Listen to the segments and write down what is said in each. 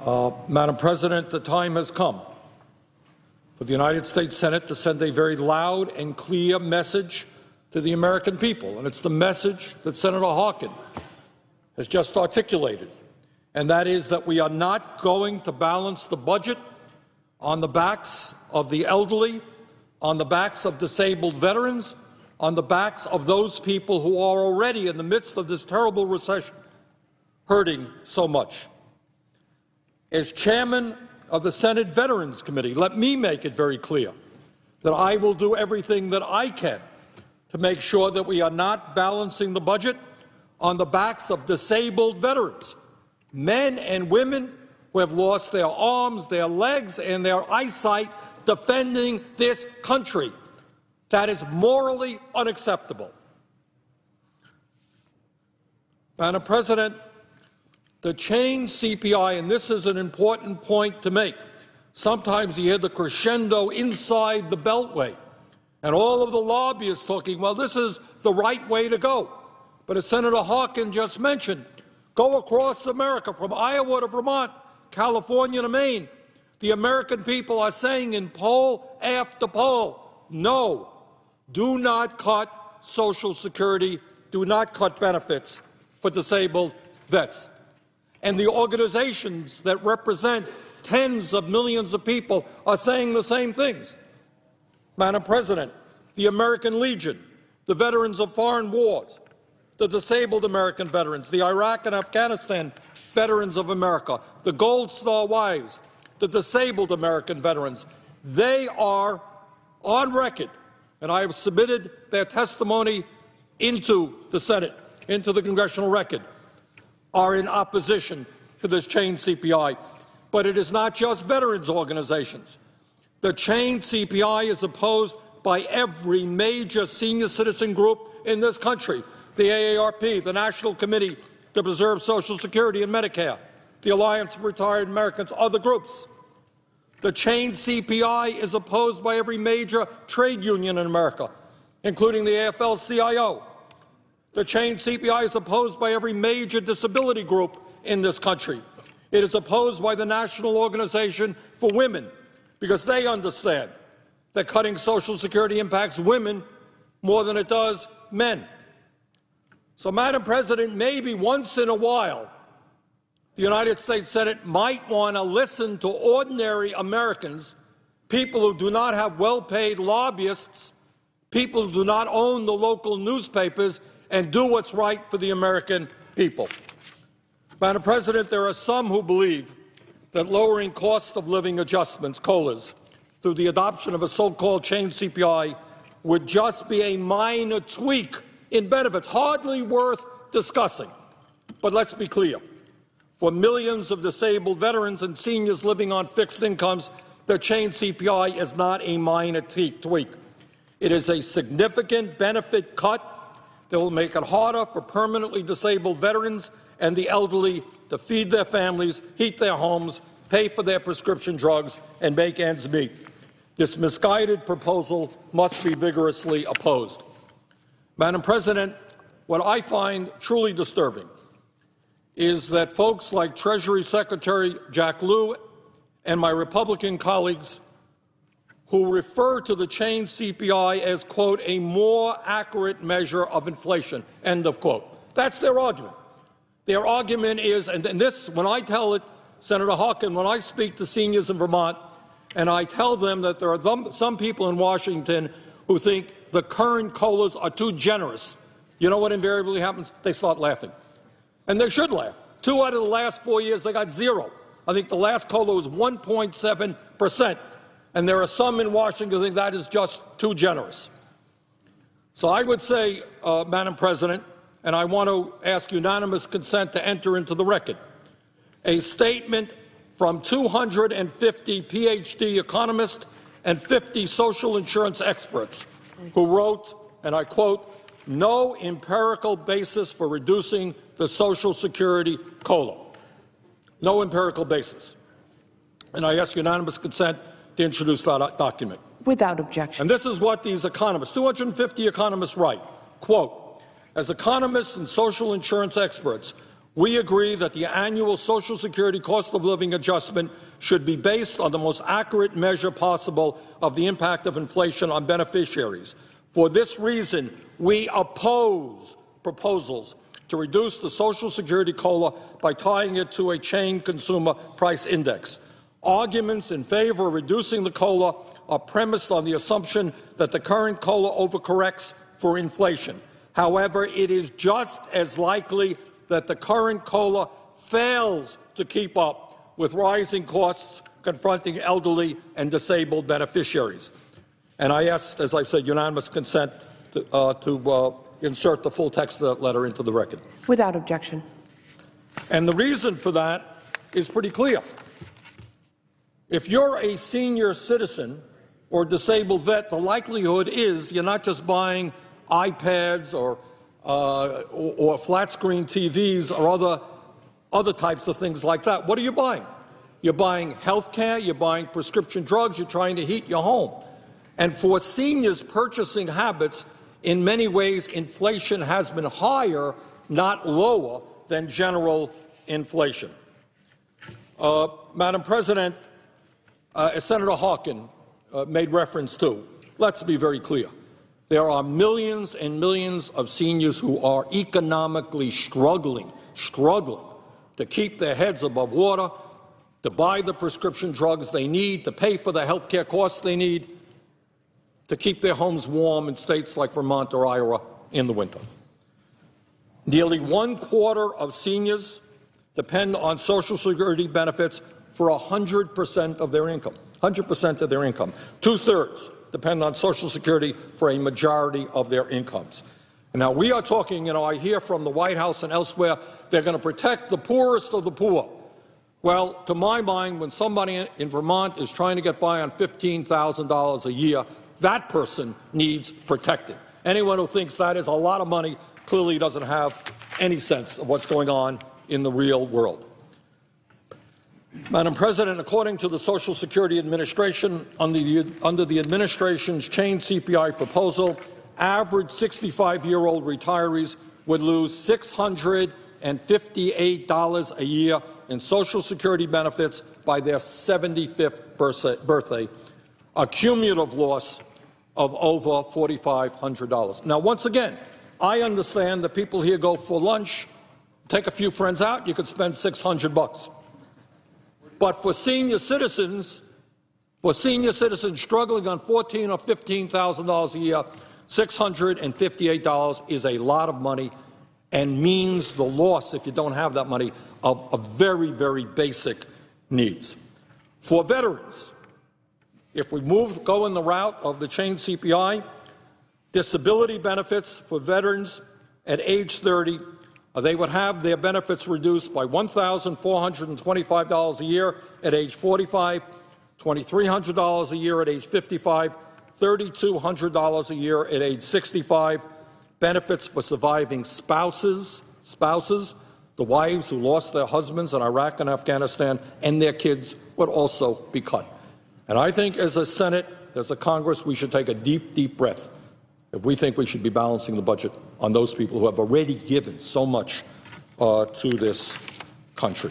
Madam President, the time has come for the United States Senate to send a very loud and clear message to the American people, and it's the message that Senator Harkin has just articulated, and that is that we are not going to balance the budget on the backs of the elderly, on the backs of disabled veterans, on the backs of those people who are already in the midst of this terrible recession, hurting so much. As chairman of the Senate Veterans Committee, let me make it very clear that I will do everything that I can to make sure that we are not balancing the budget on the backs of disabled veterans, men and women who have lost their arms, their legs, and their eyesight defending this country. That is morally unacceptable. Madam President, the change CPI, and this is an important point to make, sometimes you hear the crescendo inside the Beltway, and all of the lobbyists talking, well, this is the right way to go. But as Senator Harkin just mentioned, go across America from Iowa to Vermont, California to Maine. The American people are saying in poll after poll, no, do not cut Social Security, do not cut benefits for disabled vets. And the organizations that represent tens of millions of people are saying the same things. Madam President, the American Legion, the Veterans of Foreign Wars, the Disabled American Veterans, the Iraq and Afghanistan Veterans of America, the Gold Star Wives, the Disabled American Veterans, they are on record, and I have submitted their testimony into the Senate, into the congressional record, are in opposition to this change CPI. But it is not just veterans organizations. The change CPI is opposed by every major senior citizen group in this country: the AARP, the National Committee to Preserve Social Security and Medicare, the Alliance for Retired Americans, other groups. The change CPI is opposed by every major trade union in America, including the AFL-CIO. The change CPI is opposed by every major disability group in this country. It is opposed by the National Organization for Women, because they understand that cutting Social Security impacts women more than it does men. So, Madam President, maybe once in a while, the United States Senate might want to listen to ordinary Americans, people who do not have well-paid lobbyists, people who do not own the local newspapers, and do what's right for the American people. Madam President, there are some who believe that lowering cost of living adjustments, COLAs, through the adoption of a so-called change CPI would just be a minor tweak in benefits, hardly worth discussing. But let's be clear. For millions of disabled veterans and seniors living on fixed incomes, the change CPI is not a minor tweak. It is a significant benefit cut that will make it harder for permanently disabled veterans and the elderly to feed their families, heat their homes, pay for their prescription drugs, and make ends meet. This misguided proposal must be vigorously opposed. Madam President, what I find truly disturbing is that folks like Treasury Secretary Jack Lew and my Republican colleagues who refer to the change CPI as, quote, a more accurate measure of inflation, end of quote. That's their argument. Their argument is, and this, when I tell it, Senator Harkin, when I speak to seniors in Vermont, and I tell them that there are some people in Washington who think the current COLAs are too generous, you know what invariably happens? They start laughing. And they should laugh. 2 out of the last 4 years, they got 0. I think the last COLA was 1.7%. And there are some in Washington who think that is just too generous. So I would say, Madam President, and I want to ask unanimous consent to enter into the record, a statement from 250 Ph.D. economists and 50 social insurance experts who wrote, and I quote, "No empirical basis for reducing the Social Security COLA." No empirical basis. And I ask unanimous consent to introduce that document. Without objection. And this is what these economists, 250 economists, write. Quote, "As economists and social insurance experts, We agree that the annual Social Security cost of living adjustment should be based on the most accurate measure possible of the impact of inflation on beneficiaries. For this reason, we oppose proposals to reduce the Social Security COLA by tying it to a chain consumer price index. Arguments in favor of reducing the COLA are premised on the assumption that the current COLA overcorrects for inflation. However, it is just as likely that the current COLA fails to keep up with rising costs confronting elderly and disabled beneficiaries. And I asked, as I said, unanimous consent to insert the full text of that letter into the record. Without objection. And the reason for that is pretty clear. If you're a senior citizen or disabled vet, the likelihood is you're not just buying iPads or flat-screen TVs or other types of things like that. What are you buying? You're buying health care, you're buying prescription drugs, you're trying to heat your home. And for seniors' purchasing habits, in many ways, inflation has been higher, not lower, than general inflation. Madam President, as Senator Harkin made reference to, let's be very clear. There are millions and millions of seniors who are economically struggling to keep their heads above water, to buy the prescription drugs they need, to pay for the health care costs they need, to keep their homes warm in states like Vermont or Iowa in the winter. Nearly 1/4 of seniors depend on Social Security benefits for 100% of their income. 100% of their income. 2/3 depend on Social Security for a majority of their incomes. And now we are talking, I hear from the White House and elsewhere, they're going to protect the poorest of the poor. Well, to my mind, when somebody in Vermont is trying to get by on $15,000 a year, that person needs protecting. Anyone who thinks that is a lot of money clearly doesn't have any sense of what's going on in the real world. Madam President, according to the Social Security Administration, under the administration's chain CPI proposal, average 65-year-old retirees would lose $658 a year in Social Security benefits by their 75th birthday, a cumulative loss of over $4,500. Now, once again, I understand that people here go for lunch, take a few friends out, you could spend $600. But for senior citizens struggling on $14,000 or $15,000 a year, $658 is a lot of money and means the loss, if you don't have that money, of very, very basic needs. For veterans, if we go in the route of the chain CPI, disability benefits for veterans at age 30, they would have their benefits reduced by $1,425 a year at age 45, $2,300 a year at age 55, $3,200 a year at age 65. Benefits for surviving spouses, the wives who lost their husbands in Iraq and Afghanistan, and their kids would also be cut. And I think as a Senate, as a Congress, we should take a deep, deep breath if we think we should be balancing the budget on those people who have already given so much to this country.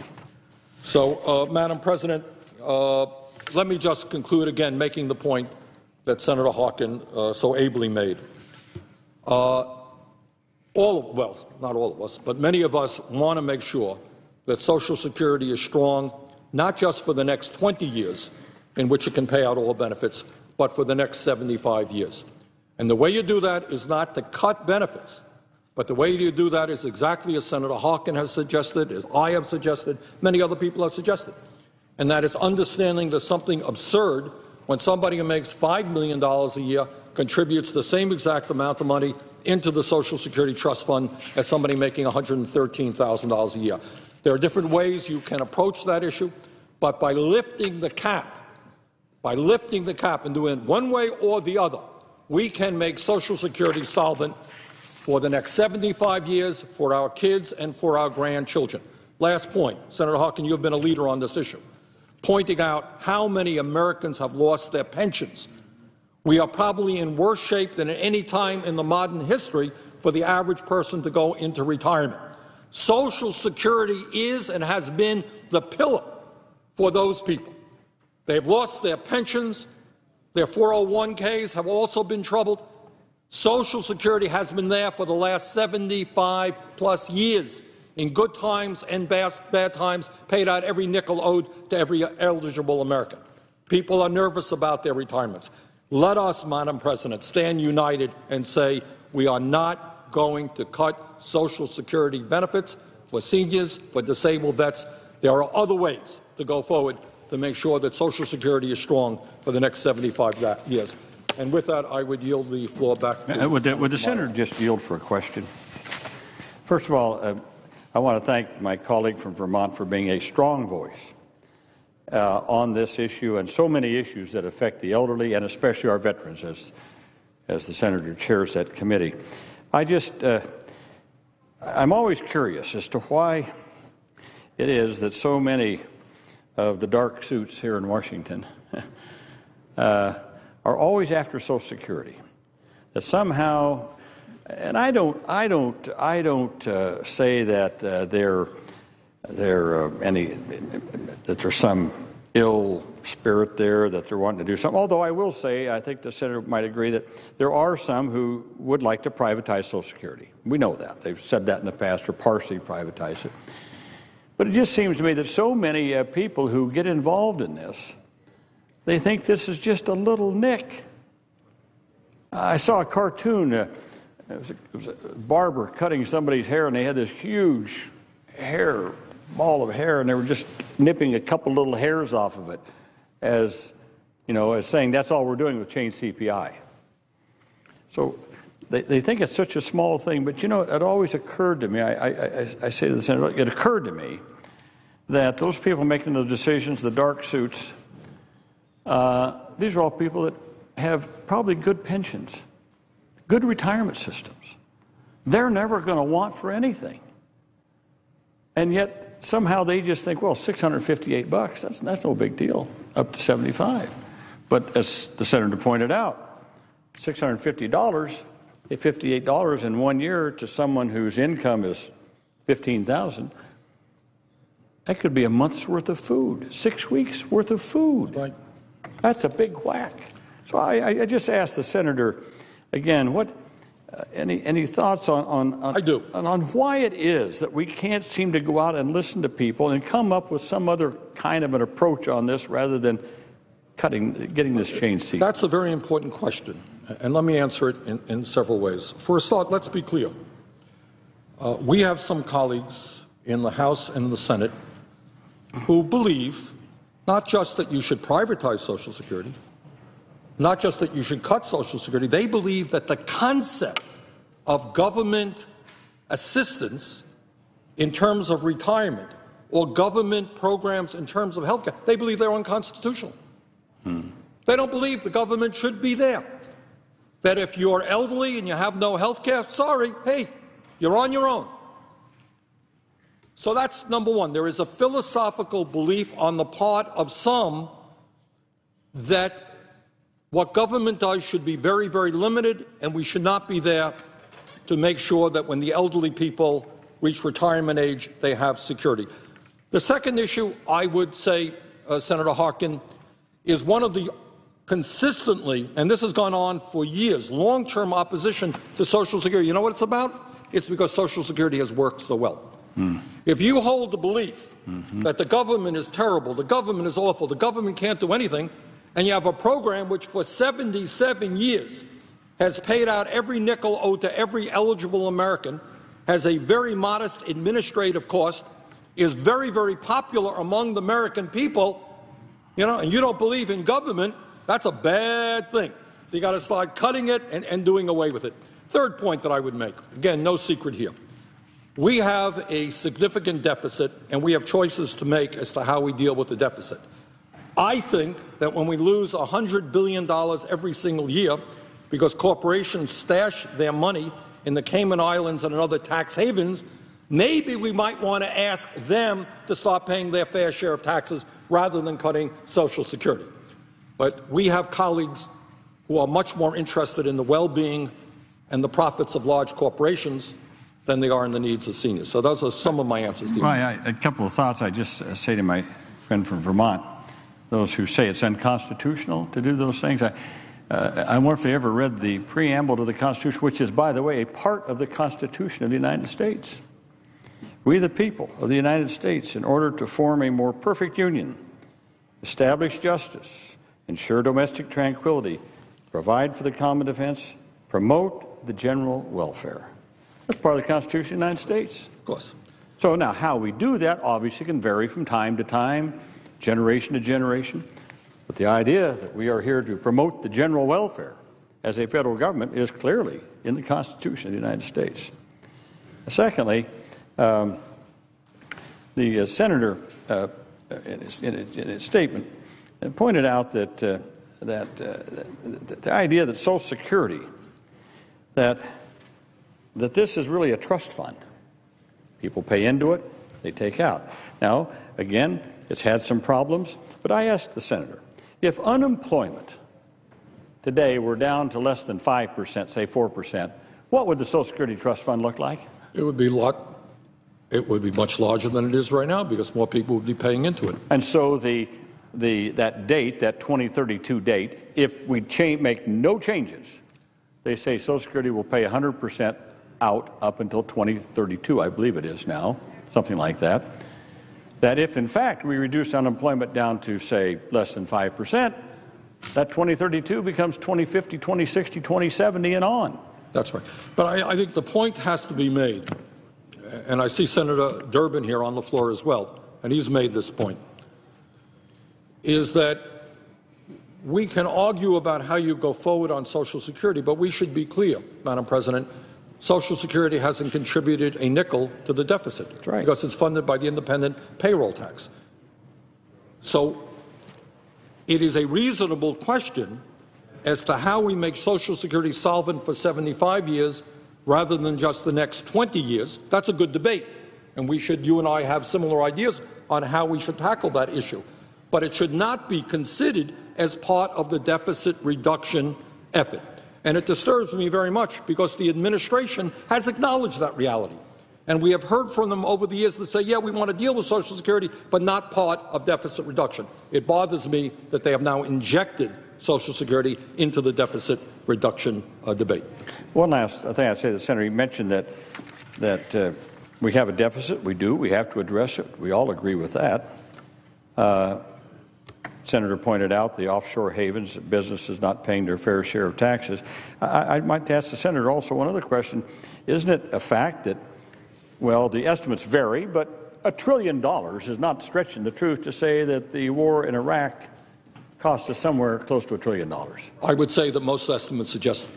So, Madam President, let me just conclude again making the point that Senator Harkin so ably made. Well, not all of us, but many of us want to make sure that Social Security is strong, not just for the next 20 years in which it can pay out all benefits, but for the next 75 years. And the way you do that is not to cut benefits, but the way you do that is exactly as Senator Harkin has suggested, as I have suggested, many other people have suggested, and that is understanding there's something absurd when somebody who makes $5 million a year contributes the same exact amount of money into the Social Security Trust Fund as somebody making $113,000 a year. There are different ways you can approach that issue, but by lifting the cap and doing it one way or the other, we can make Social Security solvent for the next 75 years, for our kids and for our grandchildren. Last point, Senator Harkin, you have been a leader on this issue, pointing out how many Americans have lost their pensions. We are probably in worse shape than at any time in the modern history for the average person to go into retirement. Social Security is and has been the pillar for those people. They've lost their pensions. Their 401ks have also been troubled. Social Security has been there for the last 75-plus years. In good times and bad times, paid out every nickel owed to every eligible American. People are nervous about their retirements. Let us, Madam President, stand united and say we are not going to cut Social Security benefits for seniors, for disabled vets. There are other ways to go forward to make sure that Social Security is strong for the next 75 years. And with that, I would yield the floor back to would the senator just yield for a question? First of all, I want to thank my colleague from Vermont for being a strong voice on this issue and so many issues that affect the elderly and especially our veterans, as the senator chairs that committee. I'm always curious as to why it is that so many of the dark suits here in Washington are always after Social Security. That somehow, and I don't say that that there's some ill spirit there, that they're wanting to do something. Although I will say, I think the senator might agree that there are some who would like to privatize Social Security. We know that. They've said that in the past, or partially privatize it. But it just seems to me that so many people who get involved in this, they think this is just a little nick. I saw a cartoon. It was a barber cutting somebody's hair, and they had this huge ball of hair, and they were just nipping a couple little hairs off of it, as saying that's all we're doing with change CPI. So they think it's such a small thing, but it always occurred to me. I say to the senator, it occurred to me that those people making the decisions, the dark suits, these are all people that have probably good pensions, good retirement systems. They're never going to want for anything. And yet, somehow they just think, well, $658, that's no big deal, up to $75. But as the senator pointed out, $650, $58 in 1 year to someone whose income is $15,000, that could be a month's worth of food, 6 weeks worth of food. Right. That's a big whack. So I just asked the senator again, what any thoughts on I do. on why it is that we can't seem to go out and listen to people and come up with some other kind of an approach on this rather than getting this change seat? That's a very important question, and let me answer it in several ways. First thought, let's be clear. We have some colleagues in the House and in the Senate who believe not just that you should privatize Social Security, not just that you should cut Social Security, they believe that the concept of government assistance in terms of retirement or government programs in terms of health care, they believe they're unconstitutional. They don't believe the government should be there. That if you're elderly and you have no health care, sorry, hey, you're on your own. So that's number one. There is a philosophical belief on the part of some that what government does should be very, very limited, and we should not be there to make sure that when the elderly people reach retirement age, they have security. The second issue, I would say, Senator Harkin, is one of the consistently, and this has gone on for years, long-term opposition to Social Security. You know what it's about? It's because Social Security has worked so well. If you hold the belief that the government is terrible, the government is awful, the government can't do anything, and you have a program which for 77 years has paid out every nickel owed to every eligible American, has a very modest administrative cost, is very, very popular among the American people, and you don't believe in government, that's a bad thing. So you got to start cutting it and doing away with it. Third point that I would make, again, no secret here. We have a significant deficit, and we have choices to make as to how we deal with the deficit. I think that when we lose $100 billion every single year because corporations stash their money in the Cayman Islands and in other tax havens, maybe we might want to ask them to start paying their fair share of taxes rather than cutting Social Security. But we have colleagues who are much more interested in the well-being and the profits of large corporations than they are in the needs of seniors. So those are some of my answers to you. Well, a couple of thoughts I just say to my friend from Vermont, those who say it's unconstitutional to do those things. I wonder if they ever read the preamble to the Constitution, which is, by the way, a part of the Constitution of the United States. We, the people of the United States, in order to form a more perfect union, establish justice, ensure domestic tranquility, provide for the common defense, promote the general welfare. That's part of the Constitution of the United States. Of course. So now how we do that obviously can vary from time to time, generation to generation. But the idea that we are here to promote the general welfare as a federal government is clearly in the Constitution of the United States. Secondly, the senator, in his statement, pointed out that the idea that Social Security, that this is really a trust fund. People pay into it, they take out. Now, again, it's had some problems, but I asked the senator, if unemployment today were down to less than 5%, say 4%, what would the Social Security Trust Fund look like? It would be much larger than it is right now because more people would be paying into it. And so that date, that 2032 date, if we make no changes, they say Social Security will pay 100% out up until 2032, I believe it is now, something like that. That if, in fact, we reduce unemployment down to, say, less than 5%, that 2032 becomes 2050, 2060, 2070, and on. That's right. But I think the point has to be made, and I see Senator Durbin here on the floor as well, and he's made this point, is that we can argue about how you go forward on Social Security, but we should be clear, Madam President, Social Security hasn't contributed a nickel to the deficit. That's right. Because it's funded by the independent payroll tax. So it is a reasonable question as to how we make Social Security solvent for 75 years rather than just the next 20 years. That's a good debate, and you and I have similar ideas on how we should tackle that issue. But it should not be considered as part of the deficit reduction effort. And it disturbs me very much because the administration has acknowledged that reality. And we have heard from them over the years that say, yeah, we want to deal with Social Security, but not part of deficit reduction. It bothers me that they have now injected Social Security into the deficit reduction debate. One last thing I'd say to the Senator, he mentioned that we have a deficit. We do. We have to address it. We all agree with that. Senator pointed out the offshore havens, businesses not paying their fair share of taxes. I might ask the Senator also one other question. Isn't it a fact that, well, the estimates vary, but $1 trillion is not stretching the truth to say that the war in Iraq cost us somewhere close to $1 trillion? I would say that most estimates suggest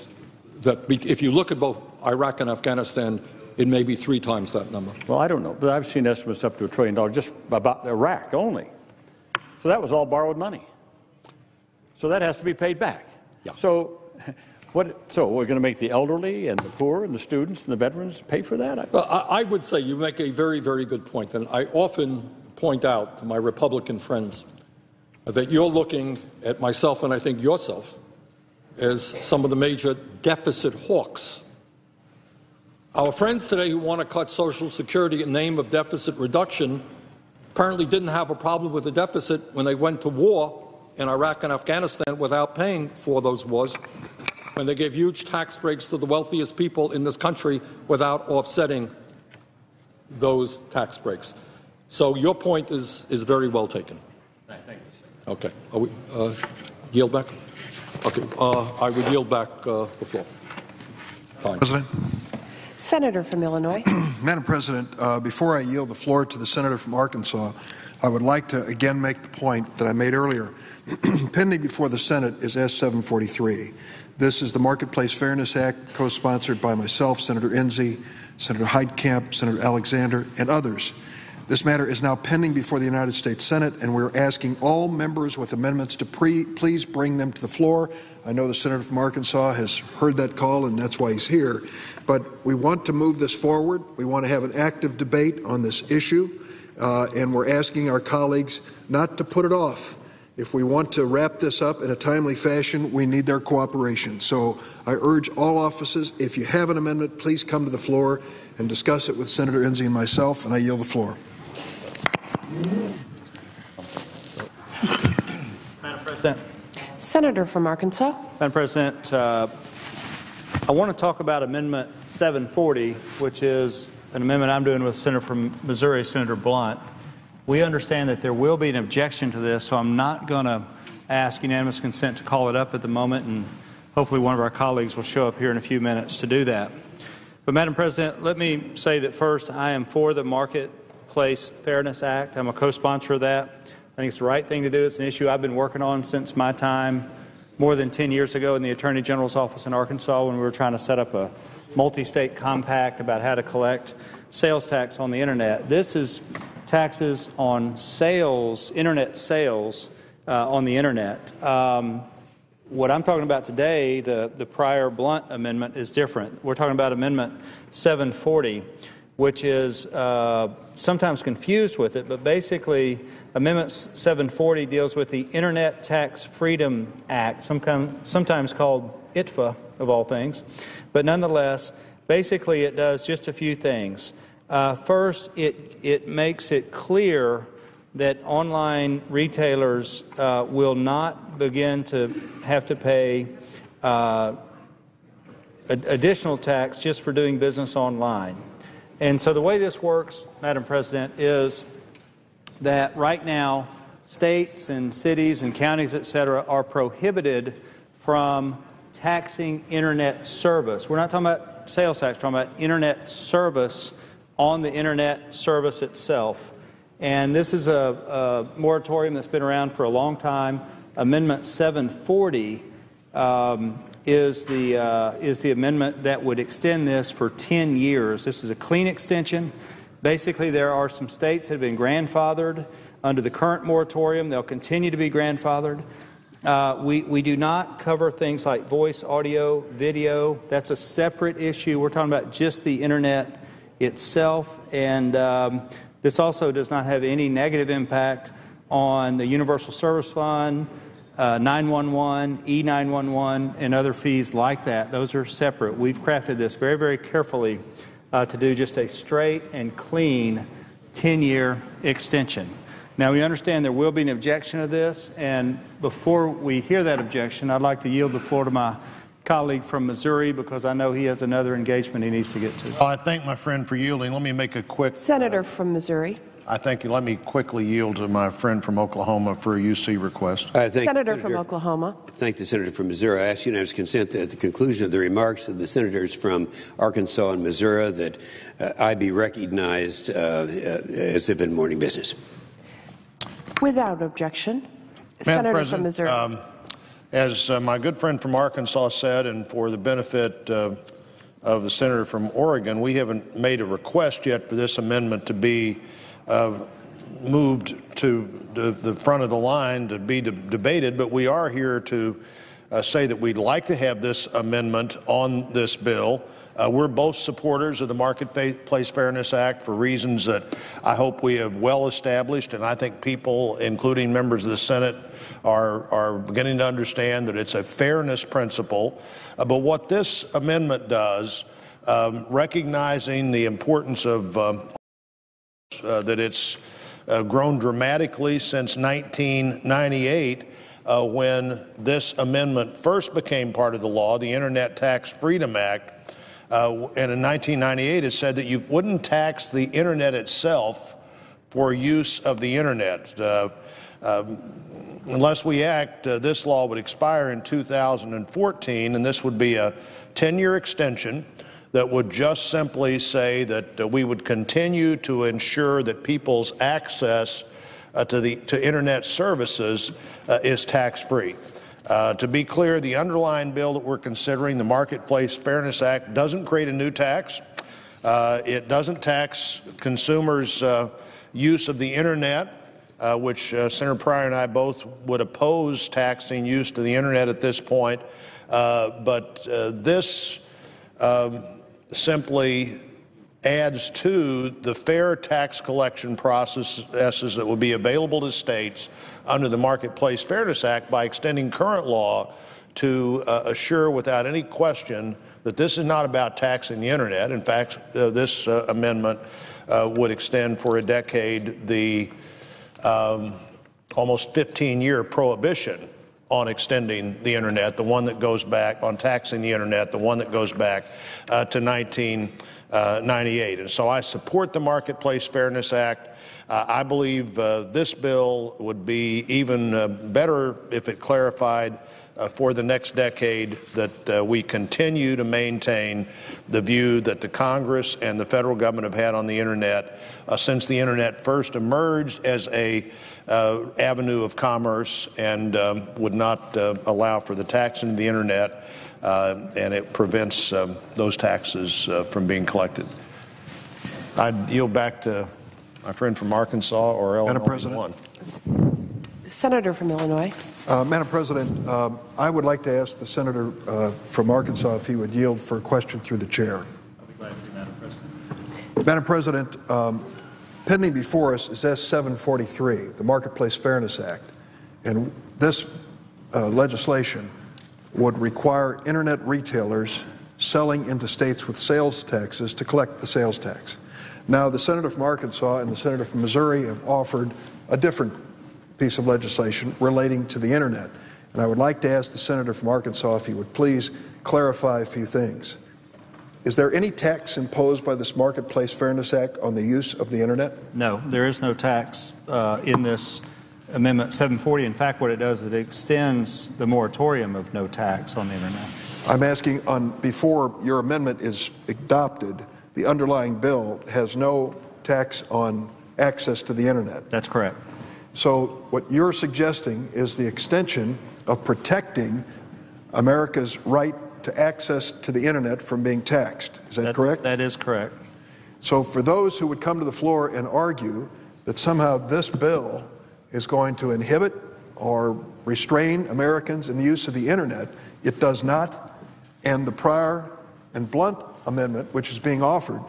that if you look at both Iraq and Afghanistan, it may be 3 times that number. Well, I don't know, but I've seen estimates up to $1 trillion just about Iraq only. So that was all borrowed money. So that has to be paid back. Yeah. So we're going to make the elderly and the poor and the students and the veterans pay for that? Well, I would say you make a very, very good point. And I often point out to my Republican friends that you're looking at myself and I think yourself as some of the major deficit hawks. Our friends today who want to cut Social Security in the name of deficit reduction apparently didn't have a problem with the deficit when they went to war in Iraq and Afghanistan without paying for those wars, when they gave huge tax breaks to the wealthiest people in this country without offsetting those tax breaks. So your point is very well taken. Thank you, sir. Okay. Are we, yield back? Okay. I would yield back the floor. Fine. President. Senator from Illinois. Madam President, before I yield the floor to the Senator from Arkansas, I would like to again make the point that I made earlier. Pending before the Senate is S-743. This is the Marketplace Fairness Act, co-sponsored by myself, Senator Enzi, Senator Heitkamp, Senator Alexander, and others. This matter is now pending before the United States Senate, and we're asking all members with amendments to please bring them to the floor. I know the Senator from Arkansas has heard that call, and that's why he's here. But we want to move this forward. We want to have an active debate on this issue, and we're asking our colleagues not to put it off. If we want to wrap this up in a timely fashion, we need their cooperation. So I urge all offices, if you have an amendment, please come to the floor and discuss it with Senator Enzi and myself, and I yield the floor. Madam President. Senator from Arkansas. Madam President, I want to talk about Amendment 740, which is an amendment I'm doing with Senator from Missouri, Senator Blunt. We understand that there will be an objection to this, so I'm not going to ask unanimous consent to call it up at the moment, and hopefully one of our colleagues will show up here in a few minutes to do that. But, Madam President, let me say that first, I am for the Marketplace Fairness Act. I'm a co-sponsor of that. I think it's the right thing to do. It's an issue I've been working on since my time more than 10 years ago in the Attorney General's office in Arkansas when we were trying to set up a multi-state compact about how to collect sales tax on the Internet. This is taxes on sales, Internet sales on the Internet. What I'm talking about today, the prior Blunt amendment, is different. We're talking about Amendment 740, which is sometimes confused with it, but basically Amendment 740 deals with the Internet Tax Freedom Act, sometimes called ITFA of all things. But nonetheless, basically it does just a few things. First, it makes it clear that online retailers will not begin to have to pay additional tax just for doing business online. And so the way this works, Madam President, is that right now states and cities and counties, et cetera, are prohibited from taxing Internet service. We're not talking about sales tax, we're talking about Internet service on the Internet service itself. And this is a moratorium that's been around for a long time. Amendment 740 is the amendment that would extend this for 10 years. This is a clean extension. Basically, there are some states that have been grandfathered under the current moratorium. They'll continue to be grandfathered. We do not cover things like voice, audio, video. That's a separate issue. We're talking about just the Internet itself. And this also does not have any negative impact on the Universal Service Fund, 911, E911, and other fees like that. Those are separate. We've crafted this very, very carefully to do just a straight and clean 10-year extension. Now, we understand there will be an objection to this, and before we hear that objection, I'd like to yield the floor to my colleague from Missouri because I know he has another engagement he needs to get to. Well, I thank my friend for yielding. Let me make a quick... Senator from Missouri. I thank you. Let me quickly yield to my friend from Oklahoma for a UC request. Senator from Oklahoma. Thank the Senator from Missouri. I ask unanimous consent that at the conclusion of the remarks of the senators from Arkansas and Missouri that I be recognized as if in morning business. Without objection. Madam Senator President, from Missouri. As my good friend from Arkansas said, and for the benefit of the senator from Oregon, we haven't made a request yet for this amendment to be moved to the front of the line to be debated, but we are here to say that we'd like to have this amendment on this bill. We're both supporters of the Marketplace Fairness Act for reasons that I hope we have well established, and I think people, including members of the Senate, are beginning to understand that it's a fairness principle. But what this amendment does, recognizing the importance of that it's grown dramatically since 1998, when this amendment first became part of the law, the Internet Tax Freedom Act. And in 1998, it said that you wouldn't tax the Internet itself for use of the Internet. Unless we act, this law would expire in 2014, and this would be a 10-year extension that would just simply say that we would continue to ensure that people's access to Internet services is tax-free. To be clear, the underlying bill that we're considering, the Marketplace Fairness Act, doesn't create a new tax. It doesn't tax consumers' use of the Internet, which Senator Pryor and I both would oppose taxing use to the Internet at this point. But this simply adds to the fair tax collection processes that will be available to states under the Marketplace Fairness Act by extending current law to assure without any question that this is not about taxing the Internet. In fact, this amendment would extend for a decade the almost 15-year prohibition on extending the Internet, the one that goes back on taxing the Internet, the one that goes back to 1998. And so I support the Marketplace Fairness Act. I believe this bill would be even better if it clarified for the next decade that we continue to maintain the view that the Congress and the federal government have had on the Internet since the Internet first emerged as a avenue of commerce, and would not allow for the taxing of the Internet, and it prevents those taxes from being collected. I'd yield back to my friend from Arkansas or Illinois. Madam President. Senator from Illinois. Madam President, I would like to ask the senator from Arkansas if he would yield for a question through the chair. I'll be glad to, Madam President. Madam President, pending before us is S-743, the Marketplace Fairness Act, and this legislation would require Internet retailers selling into states with sales taxes to collect the sales tax. Now, the senator from Arkansas and the senator from Missouri have offered a different piece of legislation relating to the Internet, and I would like to ask the senator from Arkansas if he would please clarify a few things. Is there any tax imposed by this Marketplace Fairness Act on the use of the Internet? No, there is no tax in this Amendment 740. In fact, what it does is it extends the moratorium of no tax on the Internet. I'm asking, before your amendment is adopted, the underlying bill has no tax on access to the Internet. That's correct. So what you're suggesting is the extension of protecting America's right to access to the Internet from being taxed. Is that correct? That is correct. So for those who would come to the floor and argue that somehow this bill is going to inhibit or restrain Americans in the use of the Internet, it does not. And the Pryor and Blunt amendment, which is being offered,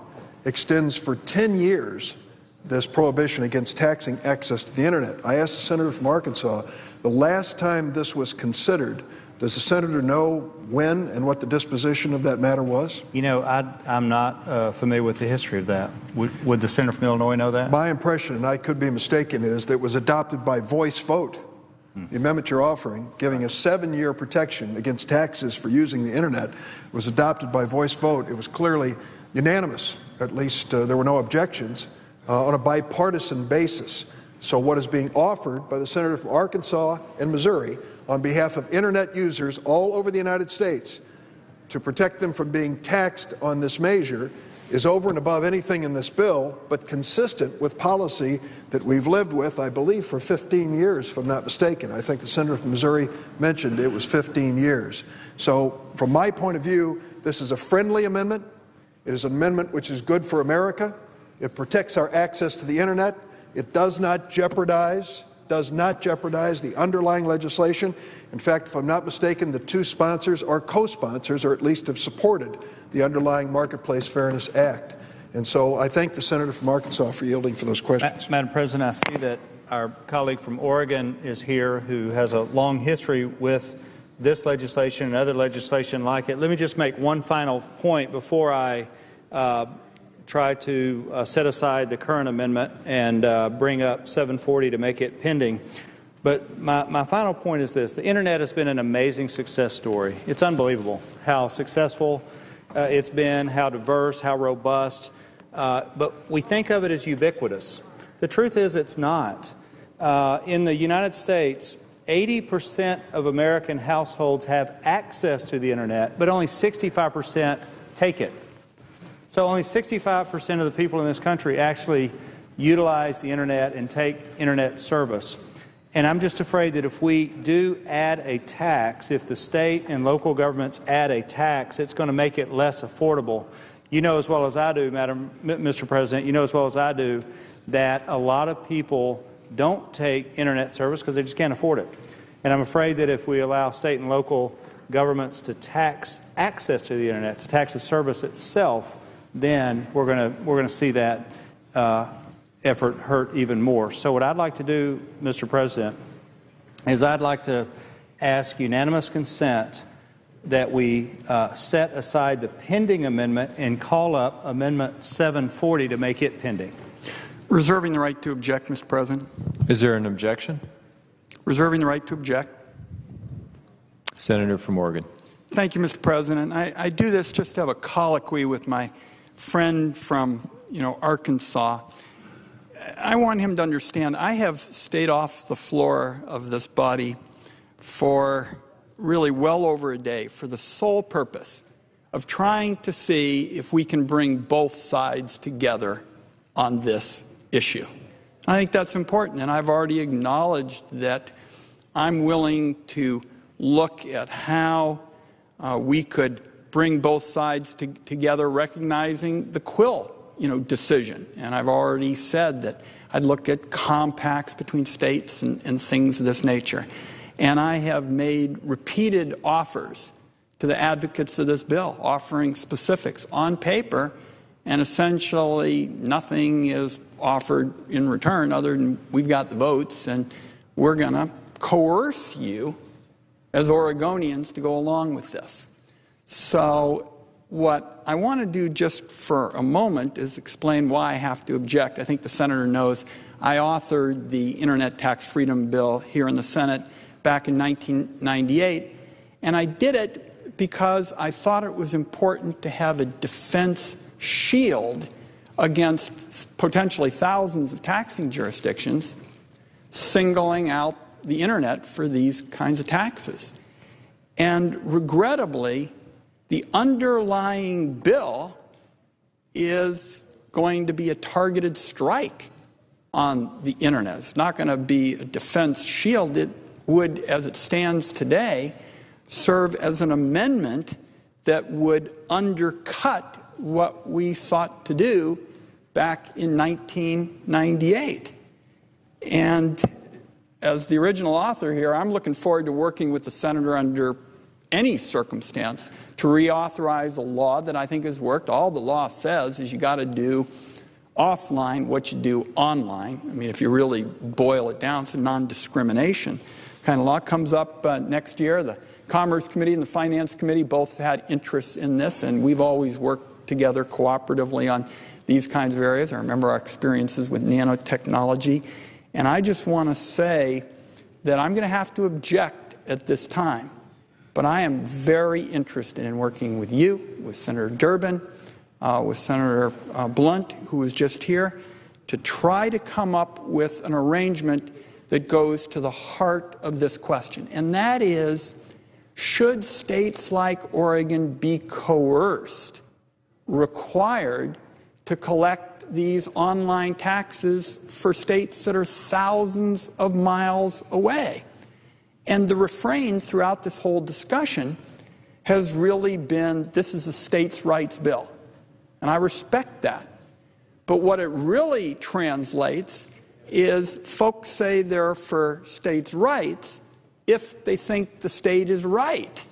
extends for 10 years this prohibition against taxing access to the Internet. I asked the senator from Arkansas, the last time this was considered, does the senator know when and what the disposition of that matter was? You know, I'm not familiar with the history of that. Would the senator from Illinois know that? My impression, and I could be mistaken, is that it was adopted by voice vote. The amendment you're offering, giving a 7-year protection against taxes for using the Internet, was adopted by voice vote. It was clearly unanimous. At least there were no objections on a bipartisan basis. So what is being offered by the senator from Arkansas and Missouri on behalf of Internet users all over the United States to protect them from being taxed on this measure is over and above anything in this bill, but consistent with policy that we've lived with, I believe, for 15 years, if I'm not mistaken. I think the senator from Missouri mentioned it was 15 years. So from my point of view, this is a friendly amendment. It is an amendment which is good for America. It protects our access to the Internet. It does not jeopardize the underlying legislation. In fact, if I'm not mistaken, the two sponsors are co-sponsors, or at least have supported the underlying Marketplace Fairness Act. And so I thank the senator from Arkansas for yielding for those questions. Madam President, I see that our colleague from Oregon is here who has a long history with this legislation and other legislation like it. Let me just make one final point before I try to set aside the current amendment and bring up 740 to make it pending. But my final point is this. The Internet has been an amazing success story. It's unbelievable how successful it's been, how diverse, how robust. But we think of it as ubiquitous. The truth is it's not. In the United States, 80% of American households have access to the Internet, but only 65% take it. So only 65% of the people in this country actually utilize the Internet and take Internet service. And I'm just afraid that if we do add a tax, if the state and local governments add a tax, it's going to make it less affordable. You know as well as I do, Mr. President, you know as well as I do that a lot of people don't take Internet service because they just can't afford it. And I'm afraid that if we allow state and local governments to tax access to the Internet, to tax the service itself, then we're going to see that effort hurt even more. So what I'd like to do, Mr. President, is I'd like to ask unanimous consent that we set aside the pending amendment and call up Amendment 740 to make it pending. Reserving the right to object, Mr. President. Is there an objection? Reserving the right to object. Senator from Oregon. Thank you, Mr. President. I do this just to have a colloquy with my friend from, Arkansas. I want him to understand I have stayed off the floor of this body for really well over a day for the sole purpose of trying to see if we can bring both sides together on this issue. I think that's important, and I've already acknowledged that I'm willing to look at how we could bring both sides together, recognizing the Quill, decision. And I've already said that I'd look at compacts between states and things of this nature. And I have made repeated offers to the advocates of this bill, offering specifics on paper, and essentially nothing is offered in return other than we've got the votes and we're going to coerce you as Oregonians to go along with this. So what I want to do just for a moment is explain why I have to object. I think the Senator knows I authored the Internet Tax Freedom Bill here in the Senate back in 1998, and I did it because I thought it was important to have a defense shield against potentially thousands of taxing jurisdictions singling out the Internet for these kinds of taxes. And regrettably, the underlying bill is going to be a targeted strike on the Internet. It's not going to be a defense shield. It would, as it stands today, serve as an amendment that would undercut what we sought to do back in 1998. And as the original author here, I'm looking forward to working with the Senator under any circumstance to reauthorize a law that I think has worked. All the law says is you got to do offline what you do online. I mean, if you really boil it down, it's a non-discrimination kind of law. Comes up next year. The Commerce Committee and the Finance Committee both had interests in this, and we've always worked together cooperatively on these kinds of areas. I remember our experiences with nanotechnology. And I just want to say that I'm going to have to object at this time. But I am very interested in working with you, with Senator Durbin, with Senator Blunt, who was just here, to try to come up with an arrangement that goes to the heart of this question. And that is, should states like Oregon be coerced, required to collect these online taxes for states that are thousands of miles away? And the refrain throughout this whole discussion has really been, this is a states' rights bill. And I respect that. But what it really translates is folks say they're for states' rights if they think the state is right.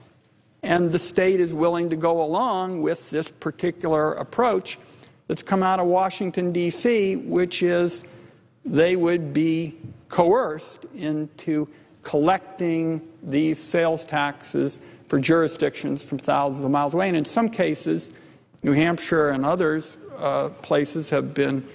And the state is willing to go along with this particular approach that's come out of Washington, D.C., which is they would be coerced into collecting these sales taxes for jurisdictions from thousands of miles away. And in some cases, New Hampshire and others places have been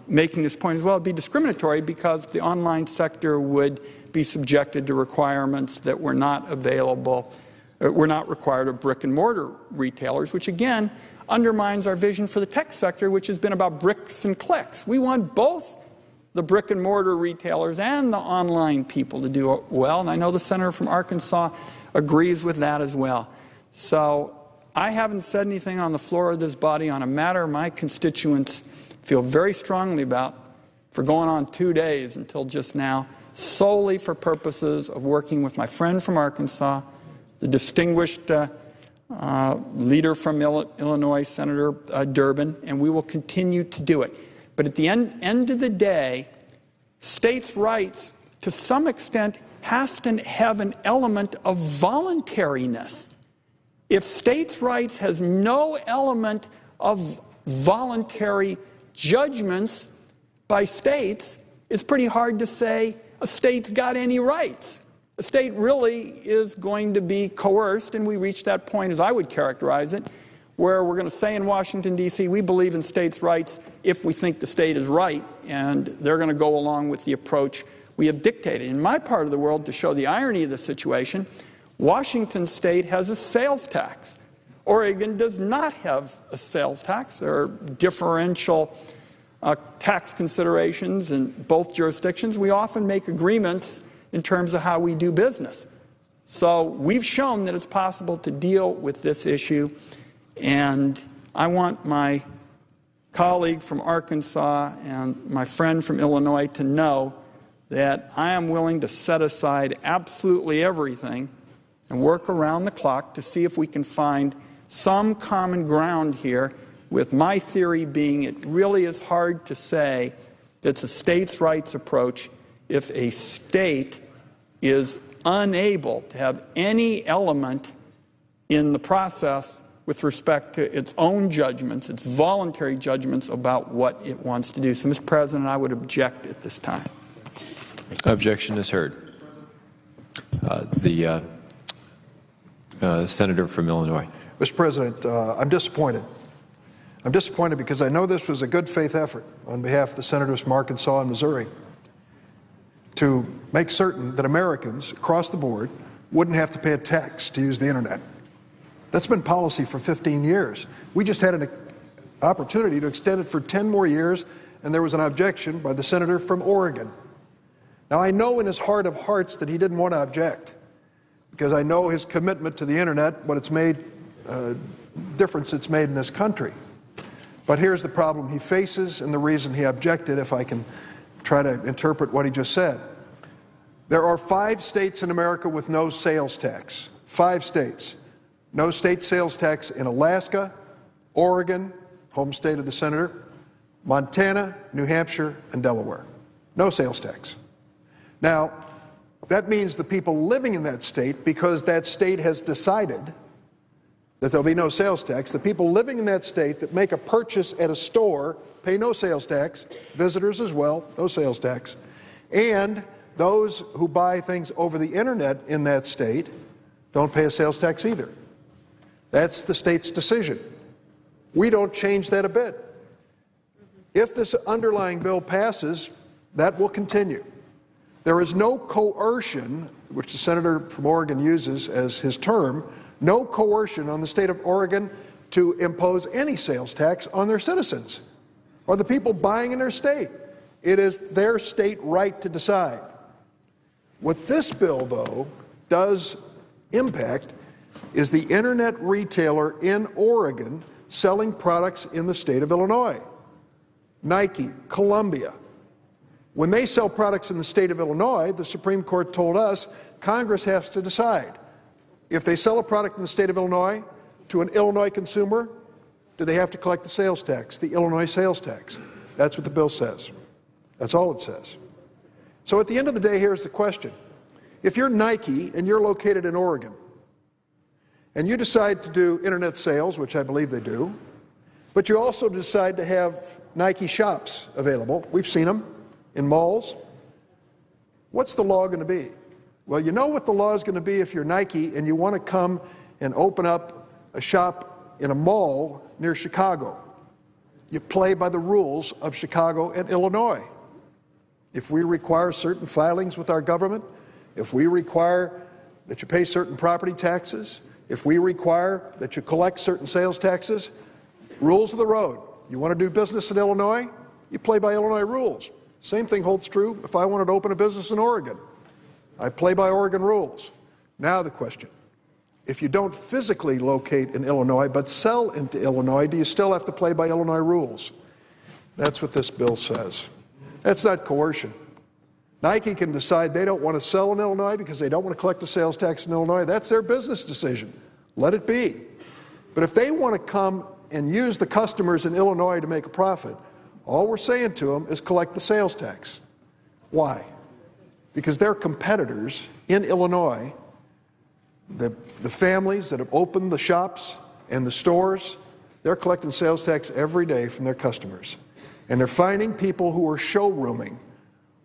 making this point as well. It would be discriminatory because the online sector would be subjected to requirements that were not available, were not required of brick and mortar retailers, which again undermines our vision for the tech sector, which has been about bricks and clicks. We want both the brick and mortar retailers and the online people to do well, and I know the senator from Arkansas agrees with that as well. So I haven't said anything on the floor of this body on a matter my constituents feel very strongly about for going on 2 days until just now, solely for purposes of working with my friend from Arkansas, the distinguished leader from Illinois, Senator Durbin, and we will continue to do it. But at the end of the day, states' rights, to some extent, has to have an element of voluntariness. If states' rights has no element of voluntary judgments by states, it's pretty hard to say a state's got any rights. A state really is going to be coerced, and we reach that point, as I would characterize it, where we're going to say in Washington, D.C., we believe in states' rights if we think the state is right, and they're going to go along with the approach we have dictated. In my part of the world, to show the irony of the situation, Washington state has a sales tax. Oregon does not have a sales tax. There are differential tax considerations in both jurisdictions. We often make agreements in terms of how we do business. So we've shown that it's possible to deal with this issue, and I want my colleague from Arkansas and my friend from Illinois to know that I am willing to set aside absolutely everything and work around the clock to see if we can find some common ground here, with my theory being it really is hard to say that it's a states' rights approach if a state is unable to have any element in the process with respect to its own judgments, its voluntary judgments about what it wants to do. So, Mr. President, I would object at this time. Objection is heard. The senator from Illinois. Mr. President, I'm disappointed. I'm disappointed because I know this was a good faith effort on behalf of the senators from Arkansas and Missouri to make certain that Americans across the board wouldn't have to pay a tax to use the internet. That's been policy for 15 years. We just had an opportunity to extend it for 10 more years, and there was an objection by the senator from Oregon. Now, I know in his heart of hearts that he didn't want to object, because I know his commitment to the internet, what it's made, difference it's made in this country. But here's the problem he faces and the reason he objected, if I can try to interpret what he just said. There are 5 states in America with no sales tax. 5 states. No state sales tax in Alaska, Oregon, home state of the senator, Montana, New Hampshire, and Delaware. No sales tax. Now, that means the people living in that state, because that state has decided that there'll be no sales tax, the people living in that state that make a purchase at a store pay no sales tax, visitors as well, no sales tax, and those who buy things over the internet in that state don't pay a sales tax either. That's the state's decision. We don't change that a bit. If this underlying bill passes, that will continue. There is no coercion, which the senator from Oregon uses as his term, no coercion on the state of Oregon to impose any sales tax on their citizens or the people buying in their state. It is their state right to decide. What this bill, though, does impact is the internet retailer in Oregon selling products in the state of Illinois. Nike, Columbia. When they sell products in the state of Illinois, the Supreme Court told us Congress has to decide. If they sell a product in the state of Illinois to an Illinois consumer, do they have to collect the sales tax, the Illinois sales tax? That's what the bill says. That's all it says. So at the end of the day, here's the question. If you're Nike and you're located in Oregon, and you decide to do internet sales, which I believe they do, but you also decide to have Nike shops available, we've seen them in malls, what's the law going to be? Well, you know what the law is going to be if you're Nike and you want to come and open up a shop in a mall near Chicago. You play by the rules of Chicago and Illinois. If we require certain filings with our government, if we require that you pay certain property taxes, if we require that you collect certain sales taxes, rules of the road. You want to do business in Illinois? You play by Illinois rules. Same thing holds true if I wanted to open a business in Oregon. I play by Oregon rules. Now the question, if you don't physically locate in Illinois but sell into Illinois, do you still have to play by Illinois rules? That's what this bill says. That's not coercion. Nike can decide they don't want to sell in Illinois because they don't want to collect a sales tax in Illinois. That's their business decision. Let it be. But if they want to come and use the customers in Illinois to make a profit, all we're saying to them is collect the sales tax. Why? Because their competitors in Illinois, the families that have opened the shops and the stores, They're collecting sales tax every day from their customers. And they're finding people who are showrooming,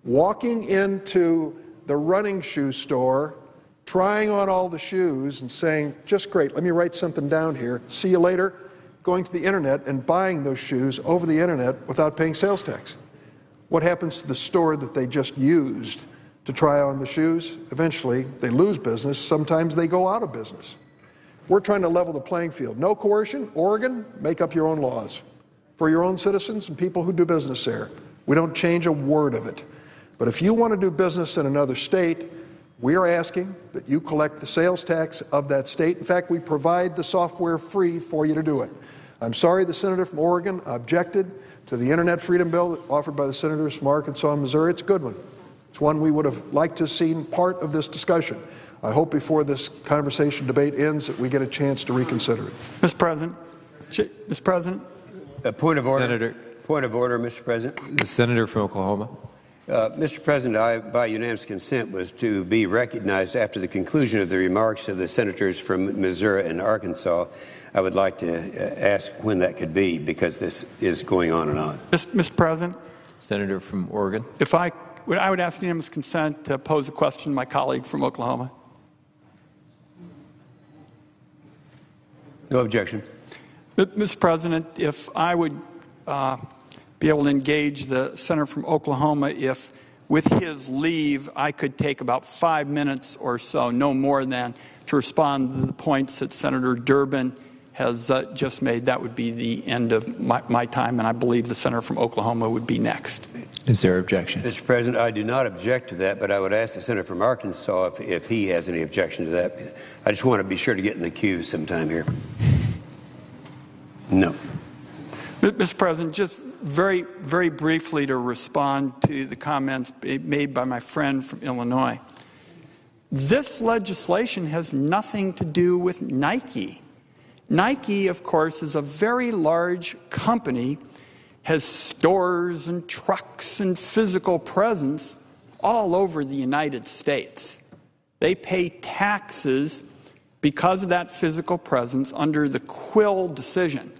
walking into the running shoe store, trying on all the shoes and saying, just great, let me write something down here, see you later, going to the internet and buying those shoes over the internet without paying sales tax. What happens to the store that they just used to try on the shoes? Eventually, they lose business. Sometimes they go out of business. We're trying to level the playing field. No coercion. Oregon, make up your own laws for your own citizens and people who do business there. We don't change a word of it. But if you want to do business in another state, we are asking that you collect the sales tax of that state. In fact, we provide the software free for you to do it. I'm sorry the senator from Oregon objected to the Internet Freedom Bill offered by the senators from Arkansas and Missouri. It's a good one. It's one we would have liked to have seen part of this discussion. I hope before this debate ends that we get a chance to reconsider it. Mr. President. Mr. President. Point of order. Senator. Point of order, Mr. President. The senator from Oklahoma. Mr. President, I, by unanimous consent, was to be recognized after the conclusion of the remarks of the senators from Missouri and Arkansas. I would like to ask when that could be, because this is going on and on. Mr. President. Senator from Oregon. If I would ask unanimous consent to pose a question to my colleague from Oklahoma. No objection. Mr. President, if I would be able to engage the senator from Oklahoma, if with his leave I could take about 5 minutes or so, no more than, to respond to the points that Senator Durbin has just made, that would be the end of my time, and I believe the senator from Oklahoma would be next. Is there objection? Mr. President, I do not object to that, but I would ask the senator from Arkansas if he has any objection to that. I just want to be sure to get in the queue sometime here. No. Mr. President, just very, very briefly to respond to the comments made by my friend from Illinois. This legislation has nothing to do with Nike. Nike, of course, is a very large company, has stores and trucks and physical presence all over the United States. They pay taxes because of that physical presence under the Quill decision.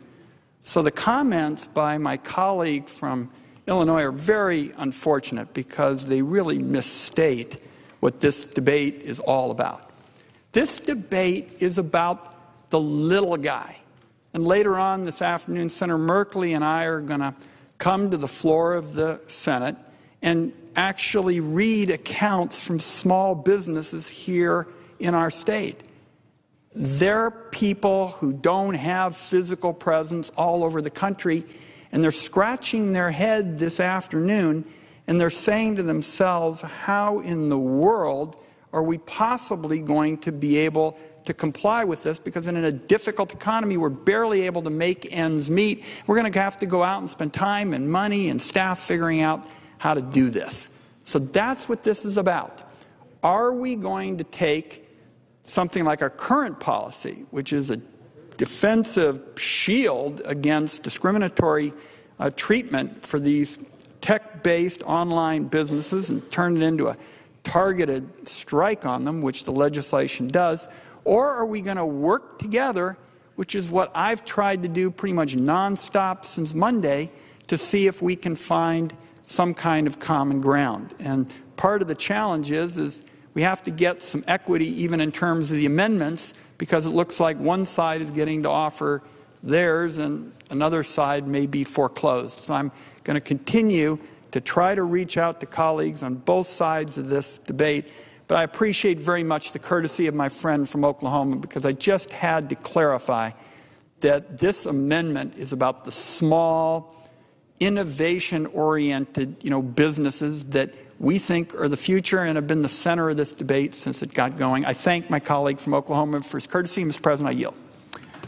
So the comments by my colleague from Illinois are very unfortunate because they really misstate what this debate is all about. This debate is about the little guy. And later on this afternoon, Senator Merkley and I are going to come to the floor of the Senate and actually read accounts from small businesses here in our state. They're people who don't have physical presence all over the country, and they're scratching their head this afternoon, and they're saying to themselves, how in the world are we possibly going to be able to comply with this, because in a difficult economy, we're barely able to make ends meet. We're going to have to go out and spend time and money and staff figuring out how to do this. So that's what this is about. Are we going to take something like our current policy, which is a defensive shield against discriminatory treatment for these tech-based online businesses, and turn it into a targeted strike on them, which the legislation does? Or are we going to work together, which is what I've tried to do pretty much nonstop since Monday, to see if we can find some kind of common ground? And part of the challenge is we have to get some equity even in terms of the amendments, because it looks like one side is getting to offer theirs and another side may be foreclosed. So I'm going to continue to try to reach out to colleagues on both sides of this debate. But I appreciate very much the courtesy of my friend from Oklahoma, because I just had to clarify that this amendment is about the small, innovation-oriented, businesses that we think are the future and have been the center of this debate since it got going. I thank my colleague from Oklahoma for his courtesy. Mr. President, I yield.